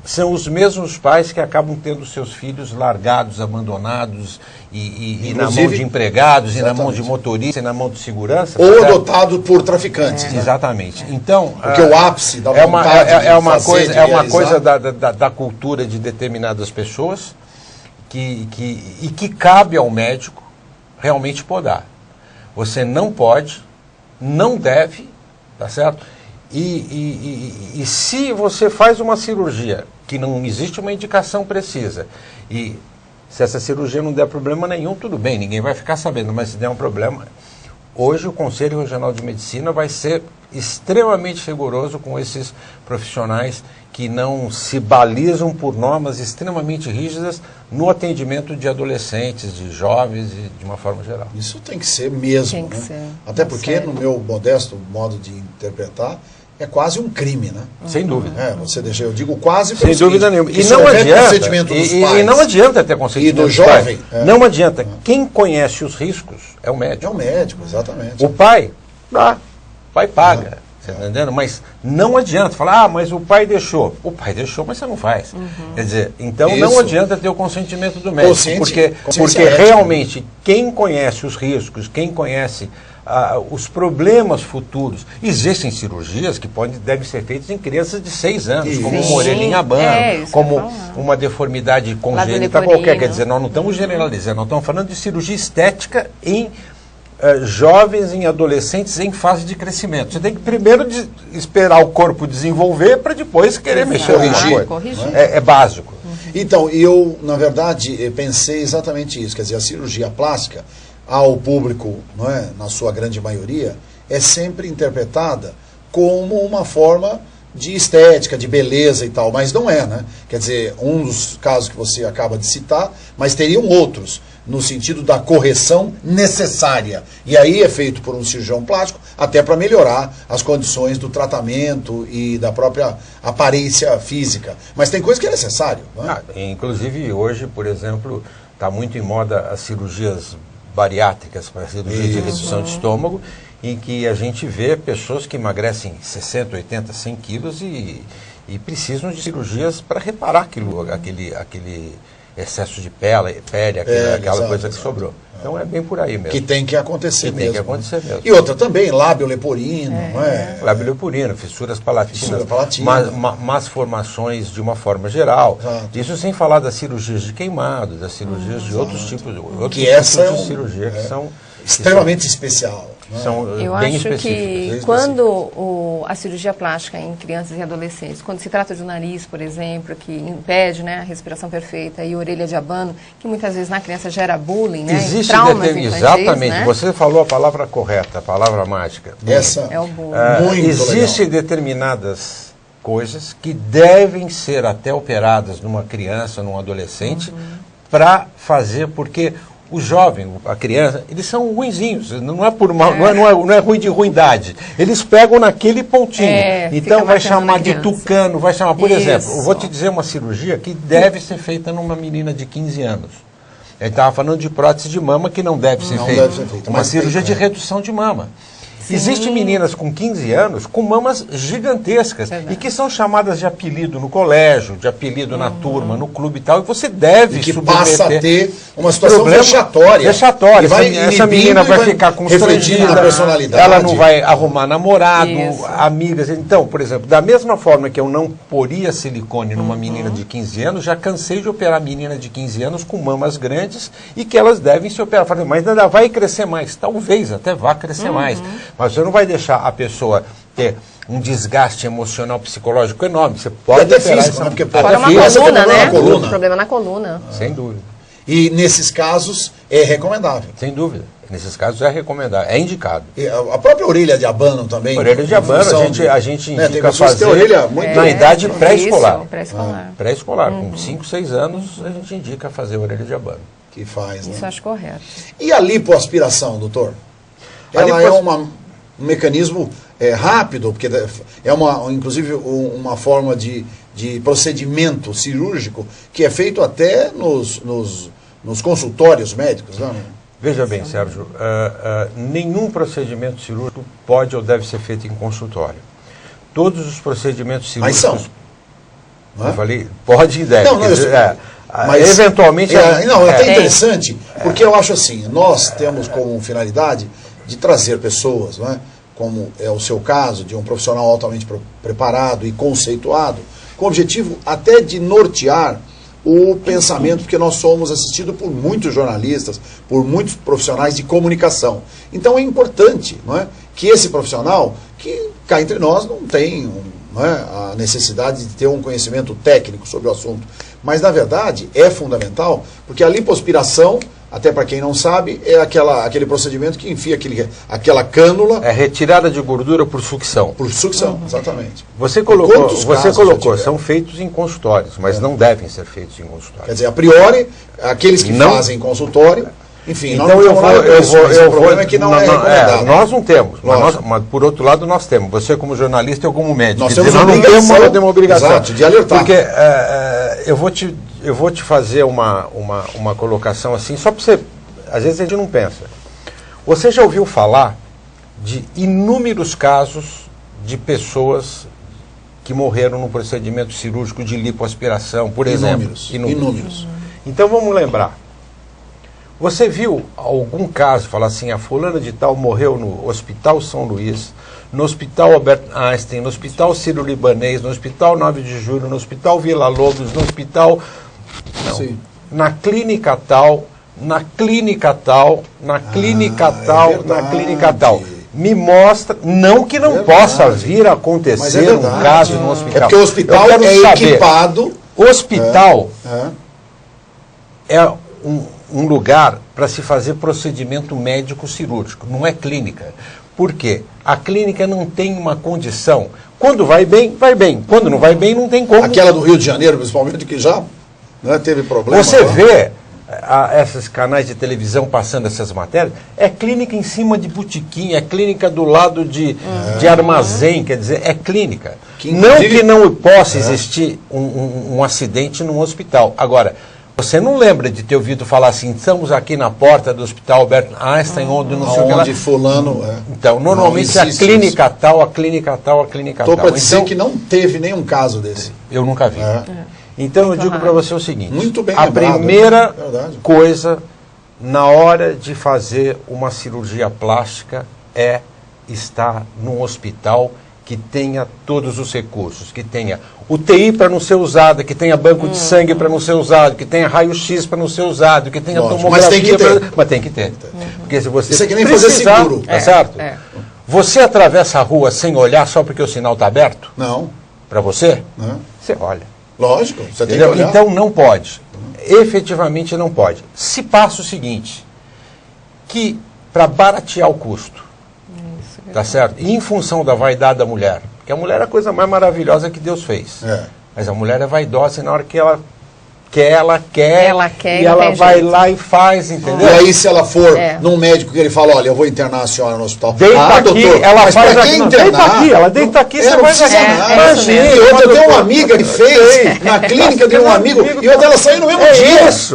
são os mesmos pais que acabam tendo seus filhos largados, abandonados e na mão de empregados, e na mão de motorista, e na mão de segurança. Ou certo? adotado por traficantes. Né? Exatamente. Então, Porque o ápice da é uma, vontade é, de é uma fazer, coisa, de é uma realizar. coisa da cultura de determinadas pessoas que cabe ao médico realmente podar. Você não pode, não deve, tá certo? E se você faz uma cirurgia que não existe uma indicação precisa, e se essa cirurgia não der problema nenhum, tudo bem, ninguém vai ficar sabendo, mas se der um problema, hoje o Conselho Regional de Medicina vai ser extremamente rigoroso com esses profissionais que não se balizam por normas extremamente rígidas no atendimento de adolescentes, de jovens e de uma forma geral. Isso tem que ser mesmo. Tem que né? ser. Até porque, Sério. no meu modesto modo de interpretar, é quase um crime, né? Sem dúvida. Você deixa, eu digo quase Sem dúvida nenhuma. E E não adianta. consentimento dos E pais. não adianta ter consentimento E do dos jovem. pais. Não adianta. Quem conhece os riscos é o médico. É um médico, exatamente. O pai, dá. O pai paga. Tá entendendo? Mas não adianta falar, mas o pai deixou. O pai deixou, mas você não faz. Quer dizer, então não adianta ter o consentimento do médico. Porque realmente quem conhece os riscos, quem conhece os problemas futuros, existem cirurgias que devem ser feitas em crianças de 6 anos, como uma orelha em abano, como uma deformidade congênita qualquer. Quer dizer, nós não estamos generalizando, nós estamos falando de cirurgia estética em jovens, em adolescentes em fase de crescimento. Você tem que primeiro esperar o corpo desenvolver para depois querer mexer. Corrigir. É básico. Então, eu, na verdade, pensei exatamente isso. Quer dizer, a cirurgia plástica, ao público, não é, na sua grande maioria, é sempre interpretada como uma forma de estética, de beleza e tal, mas não é, né? Quer dizer, um dos casos que você acaba de citar, mas teriam outros, no sentido da correção necessária. E aí é feito por um cirurgião plástico, até para melhorar as condições do tratamento e da própria aparência física. Mas tem coisa que é necessário, não é? Inclusive, hoje, por exemplo, está muito em moda as cirurgias bariátricas, para cirurgia de redução de estômago, em que a gente vê pessoas que emagrecem 60, 80, 100 quilos e precisam de cirurgias para reparar aquele excesso de pele, aquela coisa que sobrou. Então é bem por aí mesmo. Que tem que acontecer mesmo. Tem que acontecer mesmo. E outra também, lábio leporino, não é? Lábio leporino, fissuras palatinas, más formações de uma forma geral. Exato. Isso sem falar das cirurgias de queimado, das cirurgias de outros tipos de cirurgia que são extremamente especial. São Eu bem acho específicas. que quando a cirurgia plástica em crianças e adolescentes, quando se trata de um nariz, por exemplo, que impede, né, a respiração perfeita, e orelha de abano, que muitas vezes na criança gera bullying, né, existe traumas infantis, exatamente, né? Você falou a palavra correta, a palavra mágica. Essa é o bullying. Muito Existem legal. determinadas coisas que devem ser até operadas numa criança, num adolescente, para fazer, porque o jovem, a criança, eles são ruinzinhos, não é por mal, não é ruim de ruindade. Eles pegam naquele pontinho. Então vai chamar de tucano, vai chamar, por exemplo, eu vou te dizer uma cirurgia que deve ser feita numa menina de 15 anos. Ele estava falando de prótese de mama que não deve ser feita. Uma cirurgia de redução de mama. Existem meninas com 15 anos com mamas gigantescas e que são chamadas de apelido no colégio, de apelido na turma, no clube e tal, e você deve que submeter. Passa a ter uma situação vexatória. Essa menina vai ficar constrangida, na personalidade. Ela não vai arrumar namorado, amigas. Então, por exemplo, da mesma forma que eu não poria silicone numa menina de 15 anos, já cansei de operar menina de 15 anos com mamas grandes e que elas devem se operar. Falei, mas ainda vai crescer mais. Talvez até vá crescer mais. Mas você não vai deixar a pessoa ter um desgaste emocional, psicológico enorme. Você pode até físico, né? Porque pode uma coluna, né? Problema na coluna. Sem dúvida. E nesses casos é recomendável. Sem dúvida. Nesses casos é recomendável, é indicado. E a própria orelha de abano também. Orelha de abano, a gente indica fazer muito na idade pré-escolar. Pré-escolar. Com 5, 6 anos, a gente indica fazer orelha de abano. Que faz, né? Isso eu acho correto. E a lipoaspiração, doutor? Ela é um mecanismo rápido, porque é inclusive uma forma de procedimento cirúrgico que é feito até nos consultórios médicos, não? Veja bem, Sérgio, nenhum procedimento cirúrgico pode ou deve ser feito em consultório. Todos os procedimentos cirúrgicos... Mas são. Eu falei, pode e deve. Mas, eventualmente... é até interessante, porque eu acho assim, nós temos como finalidade de trazer pessoas, não é? Como é o seu caso, de um profissional altamente preparado e conceituado, com o objetivo até de nortear o pensamento, porque nós somos assistidos por muitos jornalistas, por muitos profissionais de comunicação. Então é importante, não é, que esse profissional, que cá entre nós não tem a necessidade de ter um conhecimento técnico sobre o assunto, mas na verdade é fundamental, porque a lipoaspiração, até para quem não sabe, é aquele procedimento que enfia aquela cânula... É retirada de gordura por sucção. Por sucção, exatamente. Você colocou, são feitos em consultórios, mas não devem ser feitos em consultório. Quer dizer, a priori, aqueles que fazem em consultório, enfim, então o problema é que não é recomendável. Nós não temos, mas por outro lado nós temos. Você como jornalista e eu como médico. Nós temos uma obrigação. Exato, de alertar. Porque eu vou te fazer uma colocação assim, só para você... Às vezes a gente não pensa. Você já ouviu falar de inúmeros casos de pessoas que morreram no procedimento cirúrgico de lipoaspiração, por exemplo. Inúmeros. Então vamos lembrar. Você viu algum caso, falar assim, a fulana de tal morreu no Hospital São Luís, no Hospital Albert Einstein, no Hospital Sírio-Libanês, no Hospital 9 de Julho, no Hospital Vila Lobos, no Hospital... Não, Sim. na clínica tal, na clínica tal, na clínica tal, verdade. na clínica tal. Me mostra, não que não possa vir a acontecer um caso no hospital. É porque o hospital equipado. Hospital é um lugar para se fazer procedimento médico cirúrgico, não é clínica. Por quê? A clínica não tem uma condição. Quando vai bem, vai bem. Quando não vai bem, não tem como. Aquela do Rio de Janeiro, principalmente, que já teve problema. Você vê esses canais de televisão passando essas matérias, é clínica em cima de botiquim, é clínica do lado de armazém, quer dizer, é clínica. Não que não possa existir um acidente num hospital. Agora, você não lembra de ter ouvido falar assim, estamos aqui na porta do Hospital Albert Einstein, onde não sei o que lá. Onde fulano... Então, normalmente a clínica tal, a clínica tal, a clínica tal. Estou para dizer que não teve nenhum caso desse. Eu nunca vi. Então eu digo para você o seguinte, muito bem a lembrado, primeira coisa na hora de fazer uma cirurgia plástica é estar num hospital que tenha todos os recursos, que tenha UTI para não ser usada, que tenha banco de sangue para não ser usado, que tenha raio-x para não ser usado, que tenha tomografia. Mas tem que ter. Mas tem que ter. Porque se você isso é que nem fazer seguro. Tá certo? Você atravessa a rua sem olhar só porque o sinal está aberto? Não. Para você? Não. Você olha. Lógico, você tem que olhar. Então não pode. Efetivamente não pode. Se passa o seguinte, que para baratear o custo, tá certo? E em função da vaidade da mulher, porque a mulher é a coisa mais maravilhosa que Deus fez. Mas a mulher é vaidosa e na hora que ela quer e ela vai lá e faz, entendeu? E aí se ela for num médico que ele fala, olha, eu vou internar a senhora no hospital. Deita aqui, doutor, ela mas faz aqui, deita aqui, ela deita aqui, você vai fazer. E outra, eu tenho uma amiga que fez na clínica de um amigo e outra ela saiu no mesmo dia. É isso.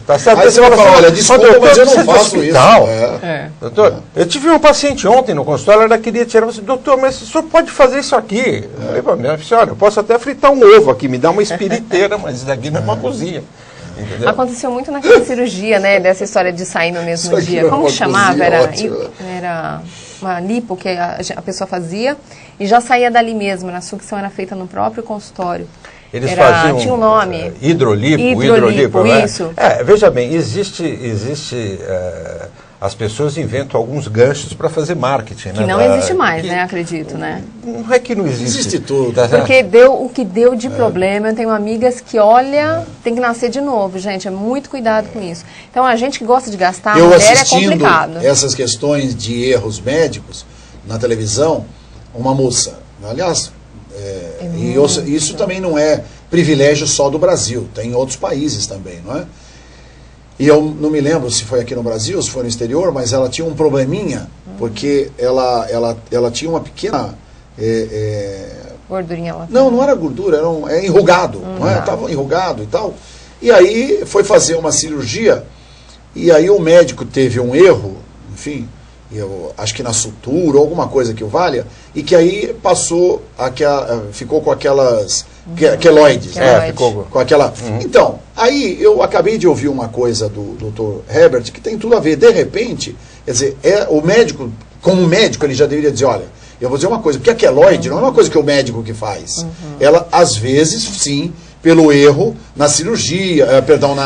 Tá certo? Aí você vai falar, olha, desculpa, mas eu não faço isso. Doutor, eu tive uma paciente ontem no consultório, ela queria tirar, você, doutor, mas o senhor pode fazer isso aqui? Eu falei para minha senhora, eu posso até fritar um ovo aqui, me dá uma espiriteira, mas isso daqui não é uma cozinha. Entendeu? Aconteceu muito naquela cirurgia, né? Dessa história de sair no mesmo dia. Como que chamava? Era uma lipo que a pessoa fazia e já saía dali mesmo. A sucção era feita no próprio consultório. Eles faziam... Tinha um nome. Hidrolipo, isso. Veja bem, as pessoas inventam alguns ganchos para fazer marketing. Que não existe mais, né? Acredito, né? Não é que não existe. Existe tudo. Porque o que deu de problema, eu tenho amigas que, olha, tem que nascer de novo, gente. É muito cuidado com isso. Então, a gente que gosta de gastar, a mulher é complicado. Essas questões de erros médicos na televisão, uma moça, aliás, isso também não é privilégio só do Brasil, tem em outros países também, não é? E eu não me lembro se foi aqui no Brasil, se foi no exterior, mas ela tinha um probleminha, porque ela tinha uma pequena... gordurinha lá. Não era gordura, era enrugado, não é? Estava enrugado e tal. E aí foi fazer uma cirurgia, e aí o médico teve um erro, enfim, eu acho que na sutura, ou alguma coisa que o valha, e que aí ficou com aquelas... queloides, ficou com aquela... Então, aí eu acabei de ouvir uma coisa do Dr. Herbert que tem tudo a ver. De repente, quer dizer, o médico, como médico, ele já deveria dizer, olha, eu vou dizer uma coisa, porque a queloide não é uma coisa que o médico que faz. Ela, às vezes, sim, pelo erro na cirurgia,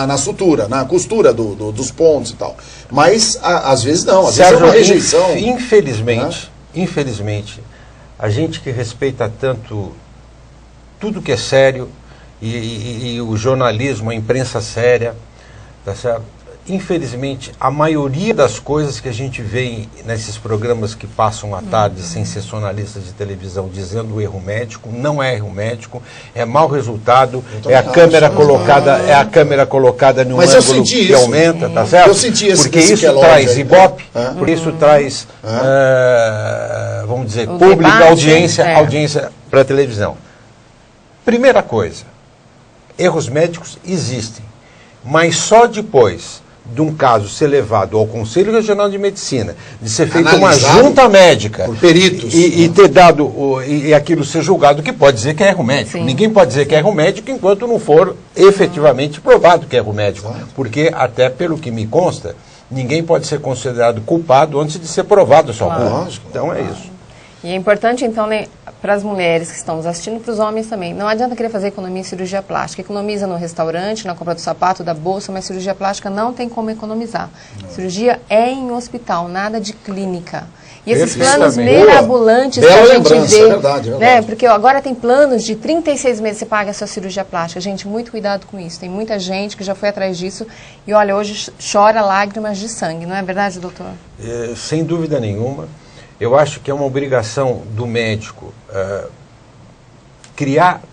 na sutura, na costura dos pontos e tal. Mas, às vezes não, às vezes é uma rejeição. Infelizmente, a gente que respeita tanto tudo que é sério e o jornalismo, a imprensa séria, tá certo? Infelizmente, a maioria das coisas que a gente vê nesses programas que passam à tarde, sensacionalistas de televisão, dizendo erro médico, não é erro médico, é mau resultado, é a câmera colocada num ângulo que aumenta, tá certo? Eu senti isso. Porque isso traz ibope, porque isso traz, vamos dizer, público, audiência para a televisão. Primeira coisa, erros médicos existem, mas só depois de um caso ser levado ao Conselho Regional de Medicina, de ser feita uma Analisado junta médica por peritos, e ter dado e aquilo ser julgado, que pode dizer que é erro médico. Sim. Ninguém pode dizer que é erro médico enquanto não for efetivamente provado que é erro médico. Porque, até pelo que me consta, ninguém pode ser considerado culpado antes de ser provado sua culpa. Lógico. Então é isso. E é importante, então, para as mulheres que estão nos assistindo, para os homens também. Não adianta querer fazer economia em cirurgia plástica. Economiza no restaurante, na compra do sapato, da bolsa, mas cirurgia plástica não tem como economizar. Não. Cirurgia é em hospital, nada de clínica. E esses planos mirabolantes que a gente vê, verdade. Né, porque agora tem planos de 36 meses você paga a sua cirurgia plástica. Gente, muito cuidado com isso. Tem muita gente que já foi atrás disso e, olha, hoje chora lágrimas de sangue. Não é verdade, doutor? Sem dúvida nenhuma. Eu acho que é uma obrigação do médico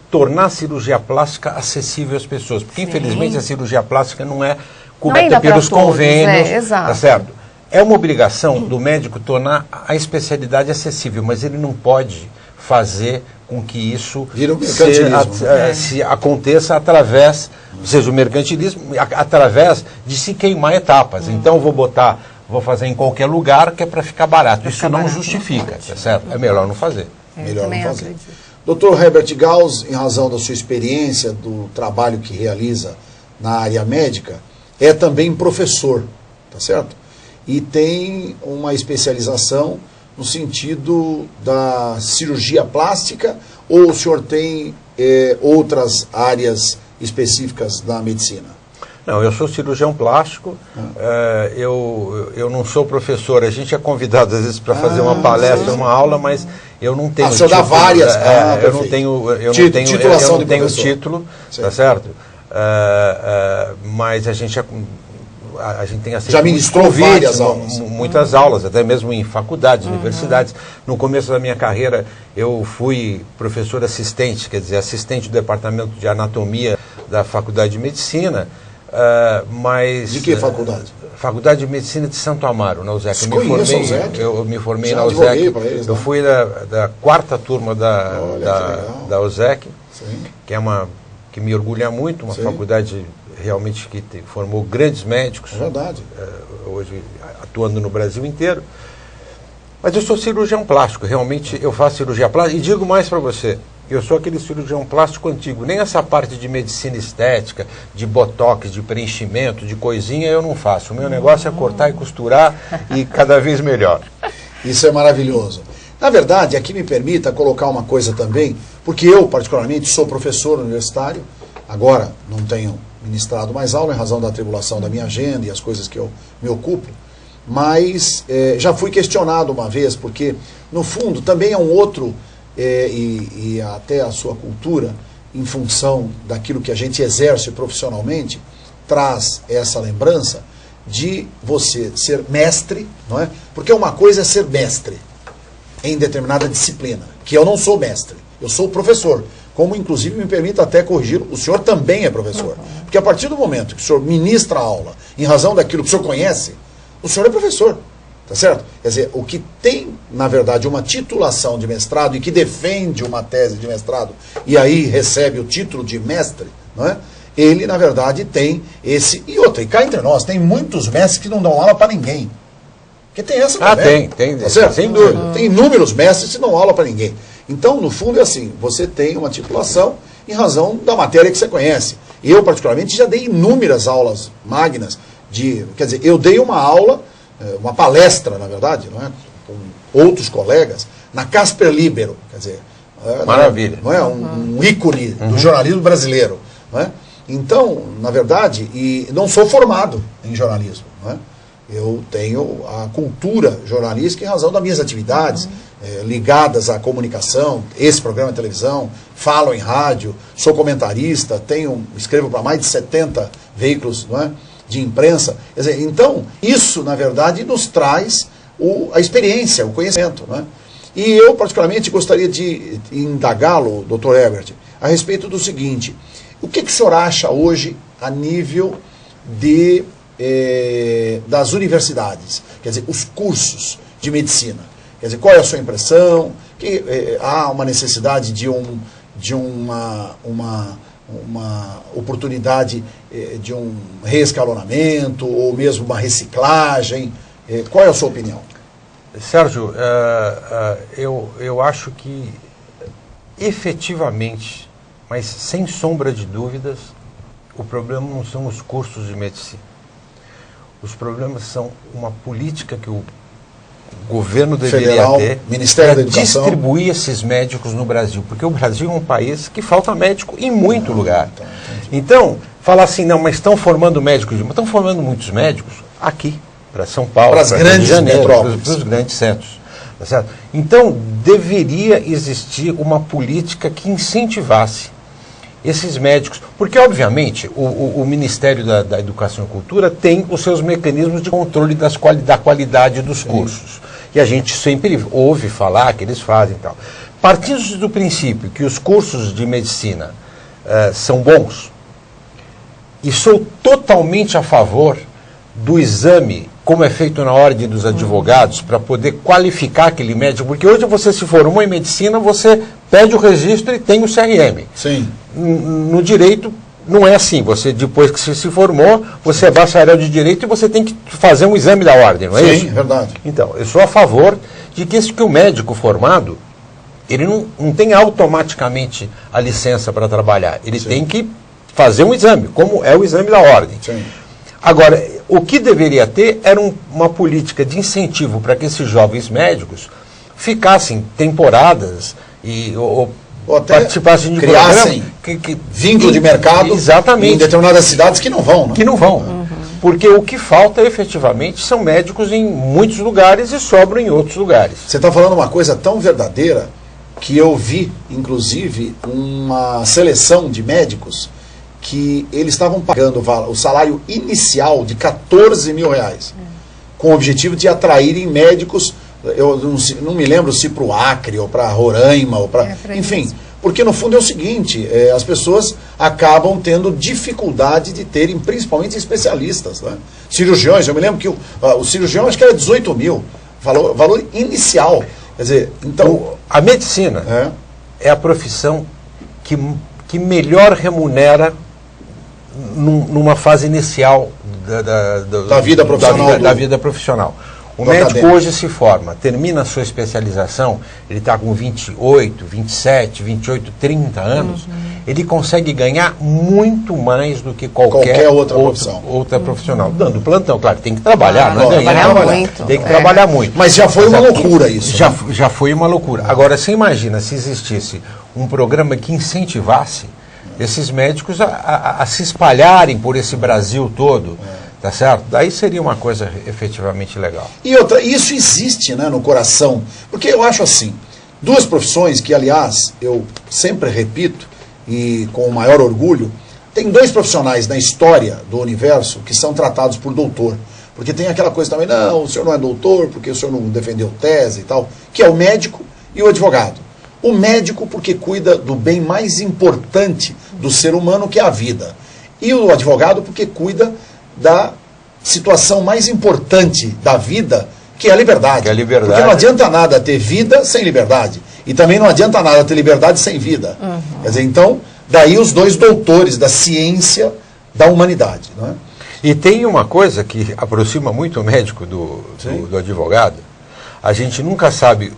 tornar a cirurgia plástica acessível às pessoas. Porque, infelizmente, a cirurgia plástica não é coberta pelos convênios. Tá certo? É uma obrigação do médico tornar a especialidade acessível, mas ele não pode fazer com que isso se aconteça através, ou seja, o mercantilismo, através de se queimar etapas. Então, vou fazer em qualquer lugar que é para ficar barato. Isso não justifica, tá certo? É melhor não fazer. Melhor não fazer. Dr. Herbert Gauss, em razão da sua experiência, do trabalho que realiza na área médica, é também professor, tá certo? E tem uma especialização no sentido da cirurgia plástica, ou o senhor tem outras áreas específicas da medicina? Não, eu sou cirurgião plástico, eu não sou professor. A gente é convidado às vezes para fazer uma palestra, uma aula, mas eu não tenho título. Dá várias. Eu não tenho título, tá certo? Mas a gente tem aceito já ministrou várias aulas. Muitas aulas, até mesmo em faculdades, universidades. No começo da minha carreira, eu fui professor assistente, quer dizer, assistente do departamento de anatomia da Faculdade de Medicina. Mas de que faculdade? Faculdade de Medicina de Santo Amaro, na USEC. Eu me formei na USEC. Eu fui da quarta turma da USEC, que me orgulha muito, uma faculdade realmente que formou grandes médicos. É verdade. Hoje atuando no Brasil inteiro. Mas eu sou cirurgião plástico, realmente eu faço cirurgia plástica. E digo mais para você, eu sou aquele cirurgião plástico antigo. Nem essa parte de medicina estética, de botox, de preenchimento, de coisinha, eu não faço. O meu negócio é cortar e costurar e cada vez melhor. Isso é maravilhoso. Na verdade, aqui me permita colocar uma coisa também, porque eu, particularmente, sou professor universitário. Agora não tenho ministrado mais aula em razão da atribulação da minha agenda e as coisas que eu me ocupo. Mas já fui questionado uma vez, porque, no fundo, também é um outro... e até a sua cultura, em função daquilo que a gente exerce profissionalmente, traz essa lembrança de você ser mestre, não é? Porque uma coisa é ser mestre em determinada disciplina, que eu não sou mestre, eu sou professor, como inclusive me permita até corrigir, o senhor também é professor, porque a partir do momento que o senhor ministra a aula, em razão daquilo que o senhor conhece, o senhor é professor. Tá certo? Quer dizer, o que tem, na verdade, uma titulação de mestrado e que defende uma tese de mestrado e aí recebe o título de mestre, não é? Ele, na verdade, tem esse... E outra, e cá entre nós, tem muitos mestres que não dão aula para ninguém. Porque tem essa também. Tem, tá certo? sem dúvida. Tem inúmeros mestres que não dão aula para ninguém. Então, no fundo, é assim, você tem uma titulação em razão da matéria que você conhece. Eu, particularmente, já dei inúmeras aulas magnas quer dizer, eu dei uma aula... uma palestra, na verdade, não é? Com outros colegas, na Casper Libero, quer dizer, maravilha. Não é? Um ícone do jornalismo brasileiro. Não é? Então, na verdade, e não sou formado em jornalismo. Não é? Eu tenho a cultura jornalística em razão das minhas atividades ligadas à comunicação, esse programa de televisão, falo em rádio, sou comentarista, escrevo para mais de 70 veículos, não é? De imprensa. Quer dizer, então, isso, na verdade, nos traz a experiência, o conhecimento. Né? E eu, particularmente, gostaria de indagá-lo, doutor Herbert, a respeito do seguinte: o que o senhor acha hoje a nível das universidades? Quer dizer, os cursos de medicina. Quer dizer, qual é a sua impressão? Que há uma necessidade de uma uma oportunidade de um reescalonamento ou mesmo uma reciclagem? Qual é a sua opinião? Sérgio, eu acho que efetivamente, mas sem sombra de dúvidas, o problema não são os cursos de medicina. Os problemas são uma política que o governo deveria Federal, ter Ministério da Educação, distribuir esses médicos no Brasil, porque o Brasil é um país que falta médico em muito lugar. Então, falar assim, não, mas estão formando médicos, mas estão formando muitos médicos aqui, para São Paulo, para as grandes metrópoles, para os grandes centros. Tá certo? Então, deveria existir uma política que incentivasse esses médicos, porque obviamente o Ministério da Educação e Cultura tem os seus mecanismos de controle da qualidade dos cursos, e a gente sempre ouve falar que eles fazem e tal. Partindo do princípio que os cursos de medicina são bons, e sou totalmente a favor do exame, como é feito na ordem dos advogados, para poder qualificar aquele médico, porque hoje você se formou em medicina, você pede o registro e tem o CRM. Sim. No direito não é assim, você depois que se formou, você é bacharel de direito e você tem que fazer um exame da ordem, não é isso? Sim, verdade. Então, eu sou a favor de que o médico formado, ele não tem automaticamente a licença para trabalhar, ele tem que fazer um exame, como é o exame da ordem. Sim. Agora, o que deveria ter era uma política de incentivo para que esses jovens médicos ficassem temporadas ou até participassem de criassem vínculo de mercado, exatamente, em determinadas cidades que não vão. Né? Que não vão. Porque o que falta efetivamente são médicos em muitos lugares e sobram em outros lugares. Você está falando uma coisa tão verdadeira que eu vi, inclusive, uma seleção de médicos que eles estavam pagando o salário inicial de R$14 mil, com o objetivo de atraírem médicos, eu não me lembro se para o Acre, ou para Roraima, ou para... enfim, porque no fundo é o seguinte, as pessoas acabam tendo dificuldade de terem, principalmente especialistas, né? Cirurgiões, eu me lembro que o cirurgião acho que era 18 mil, valor inicial. Quer dizer, então... A medicina é a profissão que melhor remunera numa fase inicial da vida profissional. Da vida profissional. O médico hoje se forma, termina a sua especialização, ele está com 28, 27, 28, 30 anos, ele consegue ganhar muito mais do que qualquer outra profissional. Dando plantão, claro, tem que trabalhar, não é ganhar muito. Tem que trabalhar muito. Mas já foi uma loucura isso. Já foi uma loucura. Agora, você imagina se existisse um programa que incentivasse esses médicos a se espalharem por esse Brasil todo, tá certo? Daí seria uma coisa efetivamente legal. E outra, isso existe, né, no coração, porque eu acho assim, duas profissões que, aliás, eu sempre repito, e com o maior orgulho, tem dois profissionais na história do universo que são tratados por doutor, porque tem aquela coisa também, não, o senhor não é doutor, porque o senhor não defendeu tese e tal, que é o médico e o advogado. O médico porque cuida do bem mais importante do ser humano, que é a vida. E o advogado porque cuida da situação mais importante da vida, que é a liberdade. Que é a liberdade. Porque não adianta nada ter vida sem liberdade. E também não adianta nada ter liberdade sem vida. Quer dizer, então, daí os dois doutores da ciência da humanidade. Não é? E tem uma coisa que aproxima muito o médico do advogado. A gente nunca sabe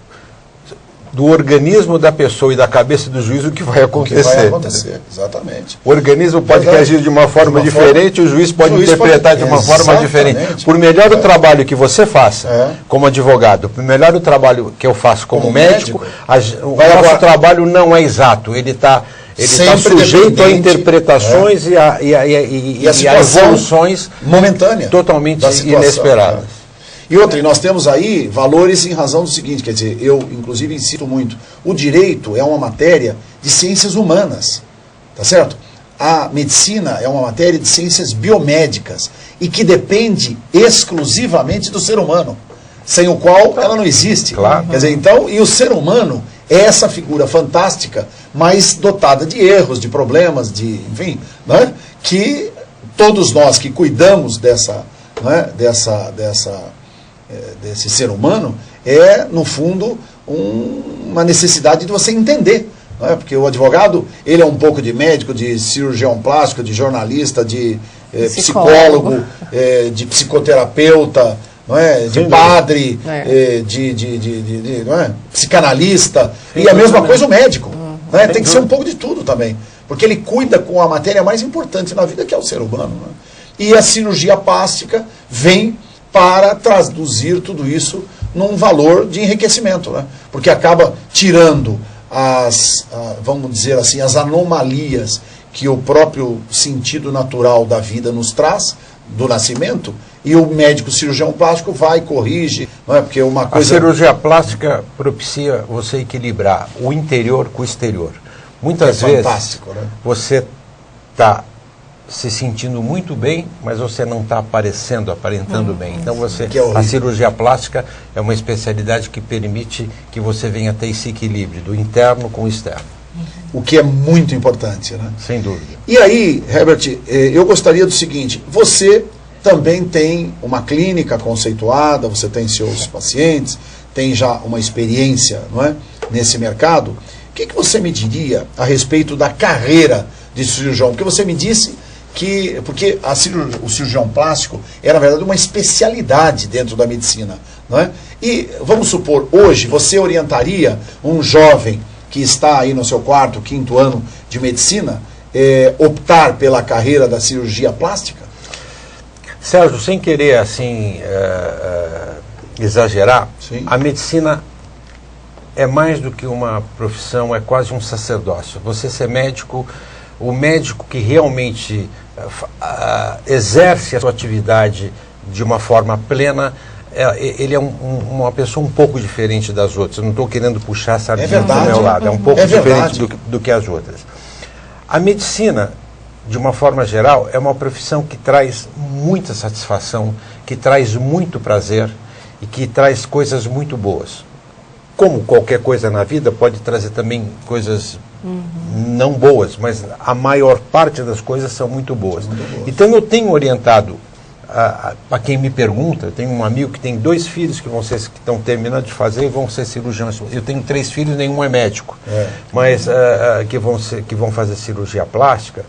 do organismo da pessoa e da cabeça do juiz o que vai acontecer. O que vai acontecer, exatamente. O organismo pode agir de uma forma diferente, o juiz pode interpretar de uma forma diferente. Por melhor o trabalho que você faça como advogado, por melhor o trabalho que eu faço como médico, o nosso trabalho não é exato, ele está sujeito a interpretações e a evoluções momentâneas, totalmente inesperadas. E outra, e nós temos aí valores em razão do seguinte, quer dizer, eu inclusive insisto muito, o direito é uma matéria de ciências humanas, tá certo? A medicina é uma matéria de ciências biomédicas e que depende exclusivamente do ser humano, sem o qual ela não existe. Claro. Quer dizer, então, e o ser humano é essa figura fantástica, mas dotada de erros, de problemas, de, enfim, né? Que todos nós que cuidamos desse ser humano, é, no fundo, uma necessidade de você entender não é? Porque o advogado, ele é um pouco de médico, de cirurgião plástico, de jornalista, de psicólogo, de psicoterapeuta, não é? De padre, não é? Psicanalista, e a mesma coisa o médico. Não é? Tem que ser um pouco de tudo também, porque ele cuida com a matéria mais importante na vida, que é o ser humano. Não é? E a cirurgia plástica vem para traduzir tudo isso num valor de enriquecimento, né? Porque acaba tirando vamos dizer assim, as anomalias que o próprio sentido natural da vida nos traz, do nascimento, e o médico cirurgião plástico vai, corrige, não é? Porque uma coisa... A cirurgia plástica propicia você equilibrar o interior com o exterior. Muitas vezes fantástico, né? Você está se sentindo muito bem, mas você não está aparentando bem. Então a cirurgia plástica é uma especialidade que permite que você venha ter esse equilíbrio do interno com o externo. O que é muito importante, né? Sem dúvida. E aí, Herbert, eu gostaria do seguinte: você também tem uma clínica conceituada, você tem seus pacientes, tem já uma experiência, não é, nesse mercado. O que você me diria a respeito da carreira de cirurgião? Porque você me disse porque o cirurgião plástico é, na verdade, uma especialidade dentro da medicina, não é? E, vamos supor, hoje você orientaria um jovem que está aí no seu 4º, 5º ano de medicina, optar pela carreira da cirurgia plástica? Sérgio, sem querer assim exagerar, sim, a medicina é mais do que uma profissão, é quase um sacerdócio. Você ser médico, o médico que realmente exerce a sua atividade de uma forma plena, ele é uma pessoa um pouco diferente das outras. Eu não estou querendo puxar a sardinha do meu lado, é um pouco diferente do que as outras. A medicina, de uma forma geral, é uma profissão que traz muita satisfação, que traz muito prazer e que traz coisas muito boas. Como qualquer coisa na vida, pode trazer também coisas não boas, mas a maior parte das coisas são muito boas. Então eu tenho orientado a quem me pergunta. Eu tenho um amigo que tem 2 filhos que estão terminando de fazer e vão ser cirurgiões. Eu tenho 3 filhos, nenhum é médico, mas que vão fazer cirurgia plástica.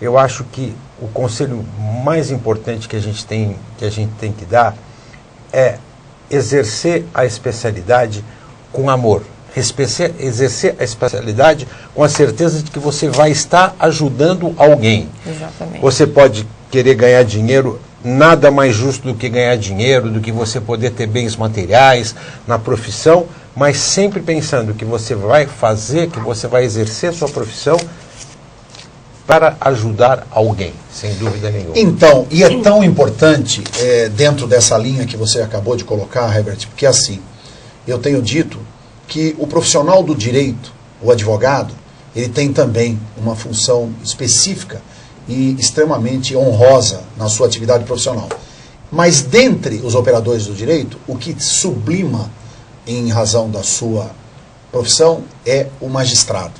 Eu acho que o conselho mais importante que a gente tem que dar é exercer a especialidade com amor. Exercer a especialidade com a certeza de que você vai estar ajudando alguém. Exatamente. Você pode querer ganhar dinheiro, nada mais justo do que ganhar dinheiro, do que você poder ter bens materiais na profissão, mas sempre pensando que você vai fazer, que você vai exercer sua profissão para ajudar alguém, sem dúvida nenhuma. Então, e é tão importante, dentro dessa linha que você acabou de colocar, Herbert, porque assim, eu tenho dito que o profissional do direito, o advogado, ele tem também uma função específica e extremamente honrosa na sua atividade profissional. Mas dentre os operadores do direito, o que sublima em razão da sua profissão é o magistrado.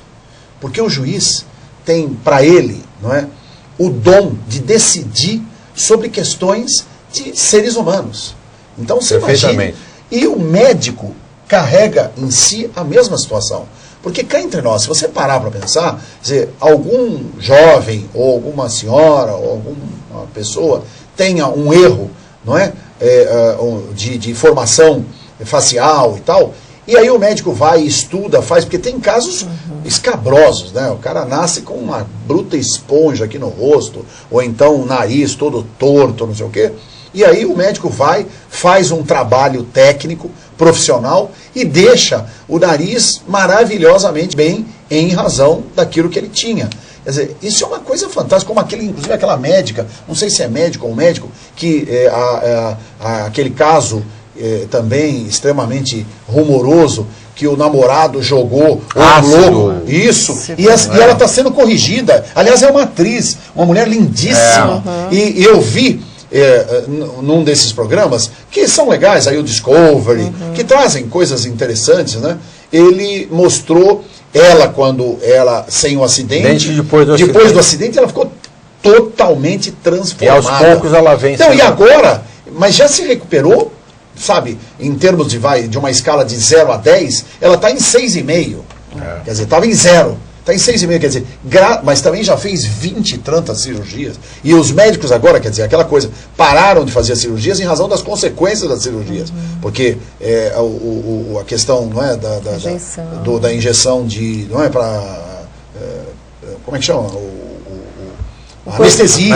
Porque o juiz tem para ele, não é, o dom de decidir sobre questões de seres humanos. Então você imagina. E o médico carrega em si a mesma situação. Porque cá entre nós, se você parar para pensar, dizer, algum jovem, ou alguma senhora, ou alguma pessoa tenha um erro, não é? De formação facial e tal, e aí o médico vai, estuda, faz, porque tem casos escabrosos, né? O cara nasce com uma bruta esponja aqui no rosto, ou então o nariz todo torto, não sei o quê. E aí o médico vai, faz um trabalho técnico, profissional, e deixa o nariz maravilhosamente bem em razão daquilo que ele tinha. Quer dizer, isso é uma coisa fantástica, como inclusive aquela médica, não sei se é médico ou médico, que aquele caso também extremamente rumoroso, que o namorado jogou louco, isso, e ela está sendo corrigida. Aliás, é uma atriz, uma mulher lindíssima, e eu vi num desses programas, que são legais, aí o Discovery, que trazem coisas interessantes, né? Ele mostrou quando ela, sem o acidente, depois do acidente, ela ficou totalmente transformada. E aos poucos ela vem. Então, e agora, mas já se recuperou, sabe, em termos de uma escala de 0 a 10, ela está em 6,5. Quer dizer, estava em 0. Está em 6,5, quer dizer, mas também já fez 20 e tantas cirurgias. E os médicos agora, quer dizer, aquela coisa, pararam de fazer as cirurgias em razão das consequências das cirurgias. Porque a questão, não é, da injeção de, não é, para, como é que chama? Anestesia.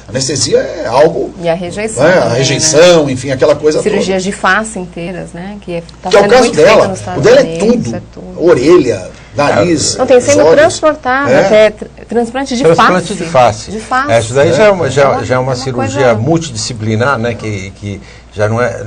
Anestesia é algo... E a rejeição. A rejeição, né? Enfim, aquela coisa cirurgias toda. de face inteiras, né? Que é o caso dela. O dela é tudo. Orelha, nariz, não, tem sendo transportado, até transplante de face. Transplante de face. De face. Isso daí já é uma cirurgia multidisciplinar, né? Que já não é...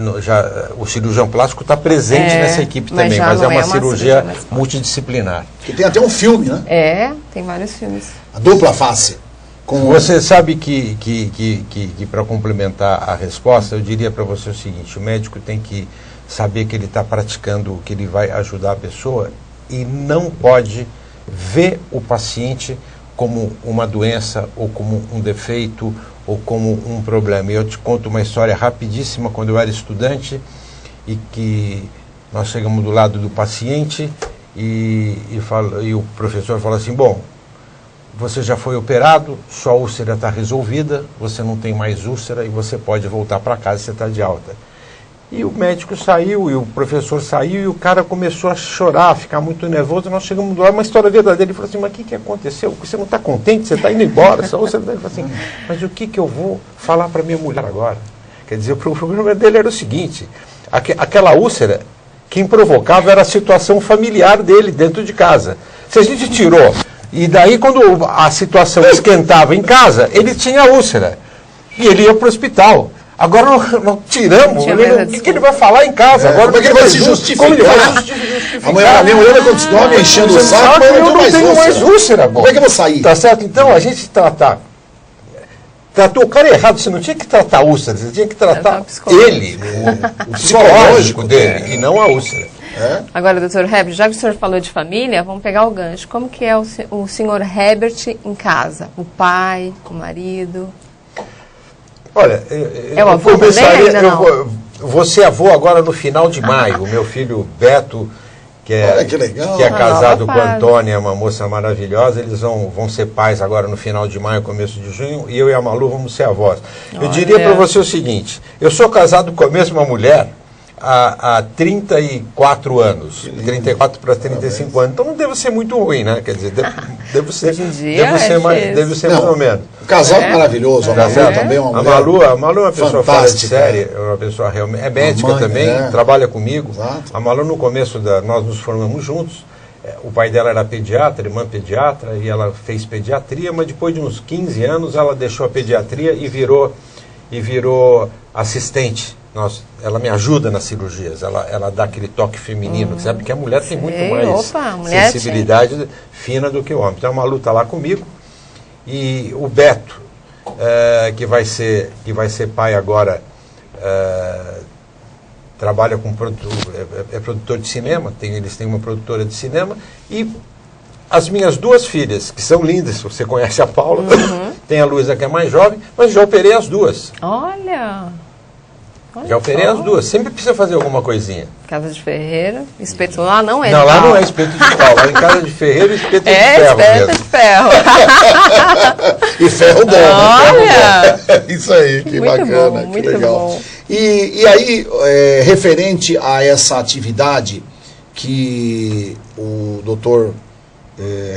o cirurgião plástico está presente nessa equipe também, mas é uma cirurgia multidisciplinar. Que tem até um filme, né? Tem vários filmes. A dupla face. Você sabe que para complementar a resposta, eu diria para você o seguinte: o médico tem que saber que ele está praticando o que ele vai ajudar a pessoa e não pode ver o paciente como uma doença ou como um defeito ou como um problema. E eu te conto uma história rapidíssima. Quando eu era estudante e que nós chegamos do lado do paciente e o professor falou assim: bom, você já foi operado, sua úlcera está resolvida, você não tem mais úlcera e você pode voltar para casa, você está de alta. E o médico saiu, e o professor saiu, e o cara começou a chorar, a ficar muito nervoso. Nós chegamos lá, uma história verdadeira. Ele falou assim: mas o que aconteceu? Você não está contente? Você está indo embora? Sua úlcera... Ele falou assim: mas o que eu vou falar para minha mulher agora? Quer dizer, o problema dele era o seguinte: aquela úlcera, quem provocava era a situação familiar dele dentro de casa. Se a gente tirou... E daí, quando a situação esquentava em casa, ele tinha úlcera. E ele ia para o hospital. Agora não tiramos. O que ele vai falar em casa? Agora, como é que ele vai se justificar? Como ele vai justificar? A minha mulher vai continuar me enchendo o saco, mas eu não tenho mais úlcera. Como é que eu vou sair? Tá certo? Então, a gente tratou o cara errado. Você não tinha que tratar a úlcera, você tinha que tratar ele, o psicológico dele, e não a úlcera. Agora, doutor Herbert, já que o senhor falou de família, vamos pegar o gancho. Como que é o senhor Herbert em casa? O pai, o marido? Olha, o avô vou ser avô agora no final de maio. O meu filho Beto, que é casado com a Antônia, uma moça maravilhosa, eles vão ser pais agora no final de maio, começo de junho, e eu e a Malu vamos ser avós. Eu diria para você o seguinte: eu sou casado com a mesma mulher há 34 anos, 34 para 35 anos, então não deve ser muito ruim, né? Quer dizer, deve ser mais ou menos. O casal é maravilhoso, a Malu também é uma mulher. A Malu é uma pessoa fora de série, é uma pessoa realmente, é médica também, trabalha comigo. Exato. A Malu, no começo, nós nos formamos juntos. O pai dela era pediatra, irmã pediatra, e ela fez pediatria, mas depois de uns 15 anos ela deixou a pediatria e virou assistente. Ela me ajuda nas cirurgias, ela dá aquele toque feminino, sabe? Porque a mulher tem muito mais sensibilidade fina do que o homem. Então a Malu está lá comigo, e o Beto, que vai ser pai agora, trabalha com é produtor de cinema, eles têm uma produtora de cinema, e as minhas duas filhas, que são lindas, você conhece a Paula, tem a Luísa, que é mais jovem, mas já operei as duas. Olha já operei as duas. Sempre precisa fazer alguma coisinha. Casa de ferreiro, espeto lá não é. Não, lá não é espeto de pau. Lá em casa de ferreiro, espeto de ferro mesmo. De ferro. E ferro bom. Olha! Isso aí, que muito bacana, bom, que legal. Bom. E aí, referente a essa atividade que o doutor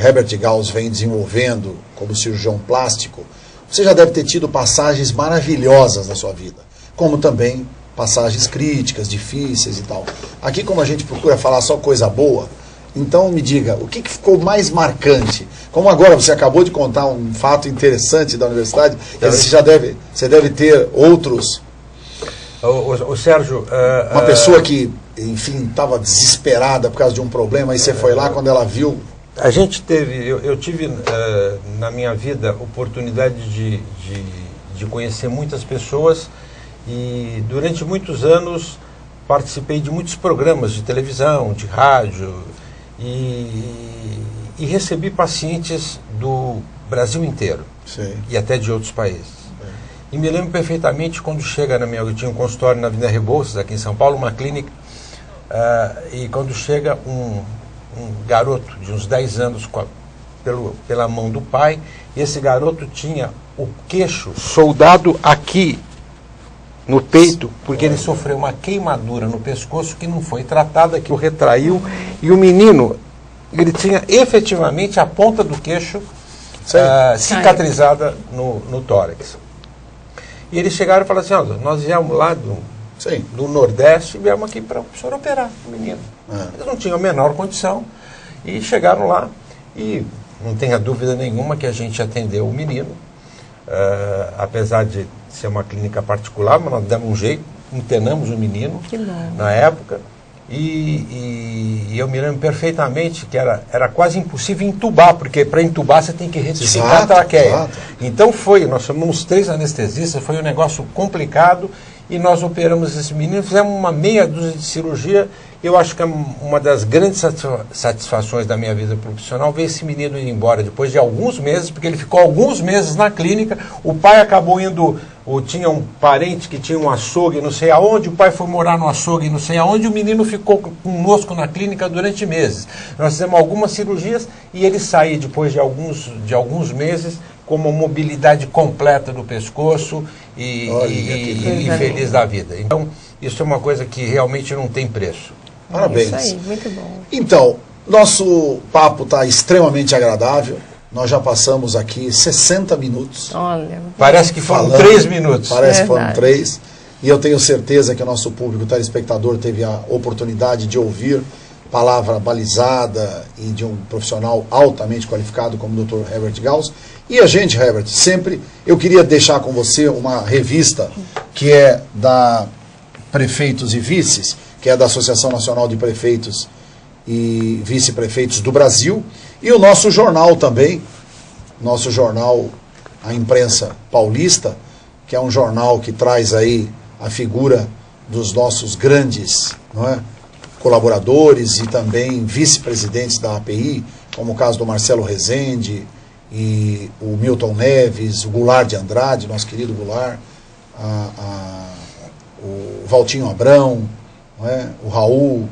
Herbert Gauss vem desenvolvendo como cirurgião plástico, você já deve ter tido passagens maravilhosas na sua vida, como também passagens críticas, difíceis e tal. Aqui, como a gente procura falar só coisa boa, então me diga, o que ficou mais marcante? Como agora você acabou de contar um fato interessante da universidade, você deve ter outros... O Sérgio... uma pessoa que, enfim, estava desesperada por causa de um problema, aí você foi lá, quando ela viu... A gente eu tive na minha vida oportunidade de conhecer muitas pessoas, e durante muitos anos participei de muitos programas de televisão, de rádio, e recebi pacientes do Brasil inteiro. Sim. E até de outros países. Sim. E me lembro perfeitamente quando chega eu tinha um consultório na Avenida Rebouças, aqui em São Paulo, uma clínica, e quando chega um garoto de uns 10 anos pela mão do pai, e esse garoto tinha o queixo soldado aqui no peito, porque ele sofreu uma queimadura no pescoço que não foi tratada, que o retraiu, e o menino, ele tinha efetivamente a ponta do queixo cicatrizada no tórax. E eles chegaram e falaram assim, nós viemos lá do Nordeste e viemos aqui para o senhor operar o menino. Eles não tinham a menor condição e chegaram lá e não tenha dúvida nenhuma que a gente atendeu o menino, apesar de ser uma clínica particular, mas nós demos um jeito, internamos o menino na época. E eu me lembro perfeitamente que era quase impossível entubar, porque para entubar você tem que retificar a traqueia. Exato. Então nós chamamos 3 anestesistas, foi um negócio complicado, e nós operamos esse menino, fizemos uma meia dúzia de cirurgia. Eu acho que é uma das grandes satisfações da minha vida profissional ver esse menino ir embora depois de alguns meses, porque ele ficou alguns meses na clínica. O pai acabou indo, tinha um parente que tinha um açougue não sei aonde, o pai foi morar no açougue não sei aonde, o menino ficou conosco na clínica durante meses. Nós fizemos algumas cirurgias e ele saiu depois de alguns meses com uma mobilidade completa do pescoço e feliz da vida. Então, isso é uma coisa que realmente não tem preço. Parabéns. Isso aí, muito bom. Então, nosso papo está extremamente agradável. Nós já passamos aqui 60 minutos. Olha, parece que foram 3 minutos. Parece que foram 3. E eu tenho certeza que o nosso público, o telespectador, teve a oportunidade de ouvir palavra balizada e de um profissional altamente qualificado como o Dr. Herbert Gauss. E a gente, Herbert, sempre eu queria deixar com você uma revista que é da Prefeitos e Vices, que é da Associação Nacional de Prefeitos e Vice-Prefeitos do Brasil, e o nosso jornal também, nosso jornal, a Imprensa Paulista, que é um jornal que traz aí a figura dos nossos grandes, não é, colaboradores e também vice-presidentes da API, como o caso do Marcelo Rezende e o Milton Neves, o Goulart de Andrade, nosso querido Goulart, o Valtinho Abrão, não é? O Raul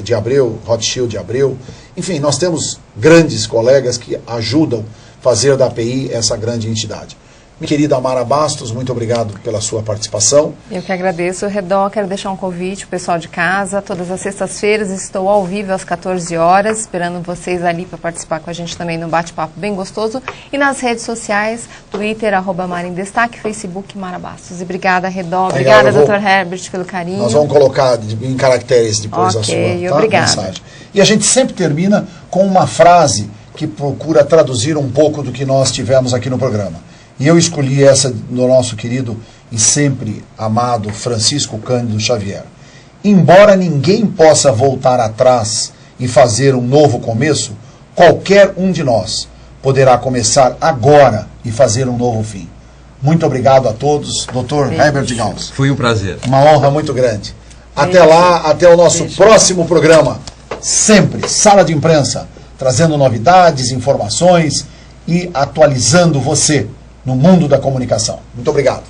de Abreu, Rothschild de Abreu. Enfim, nós temos grandes colegas que ajudam a fazer da API essa grande entidade. Minha querida Amara Bastos, muito obrigado pela sua participação. Eu que agradeço. Redó, quero deixar um convite, o pessoal de casa. Todas as sextas-feiras estou ao vivo às 14 horas, esperando vocês ali para participar com a gente também num bate-papo bem gostoso. E nas redes sociais, Twitter, @MaraEmDestaque, Facebook, Mara Bastos. E obrigada, Redó. Obrigada, Dr. Herbert, pelo carinho. Nós vamos colocar em caracteres depois a sua mensagem. E a gente sempre termina com uma frase que procura traduzir um pouco do que nós tivemos aqui no programa. E eu escolhi essa do nosso querido e sempre amado Francisco Cândido Xavier. Embora ninguém possa voltar atrás e fazer um novo começo, qualquer um de nós poderá começar agora e fazer um novo fim. Muito obrigado a todos. Dr. Herbert Gauss. Foi um prazer. Uma honra muito grande. Até lá, até o nosso próximo programa. Sempre Sala de Imprensa, trazendo novidades, informações e atualizando você no mundo da comunicação. Muito obrigado.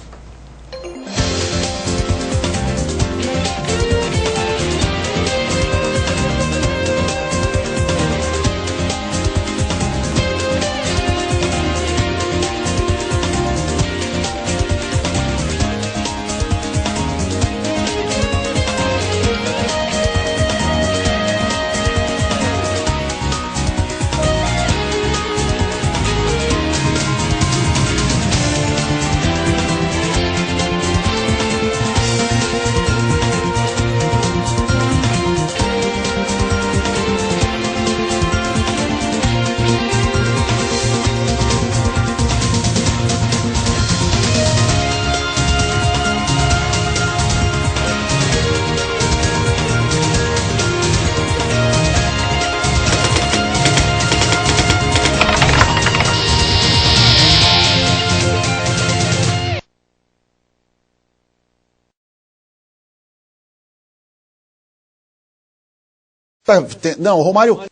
Não, Romário...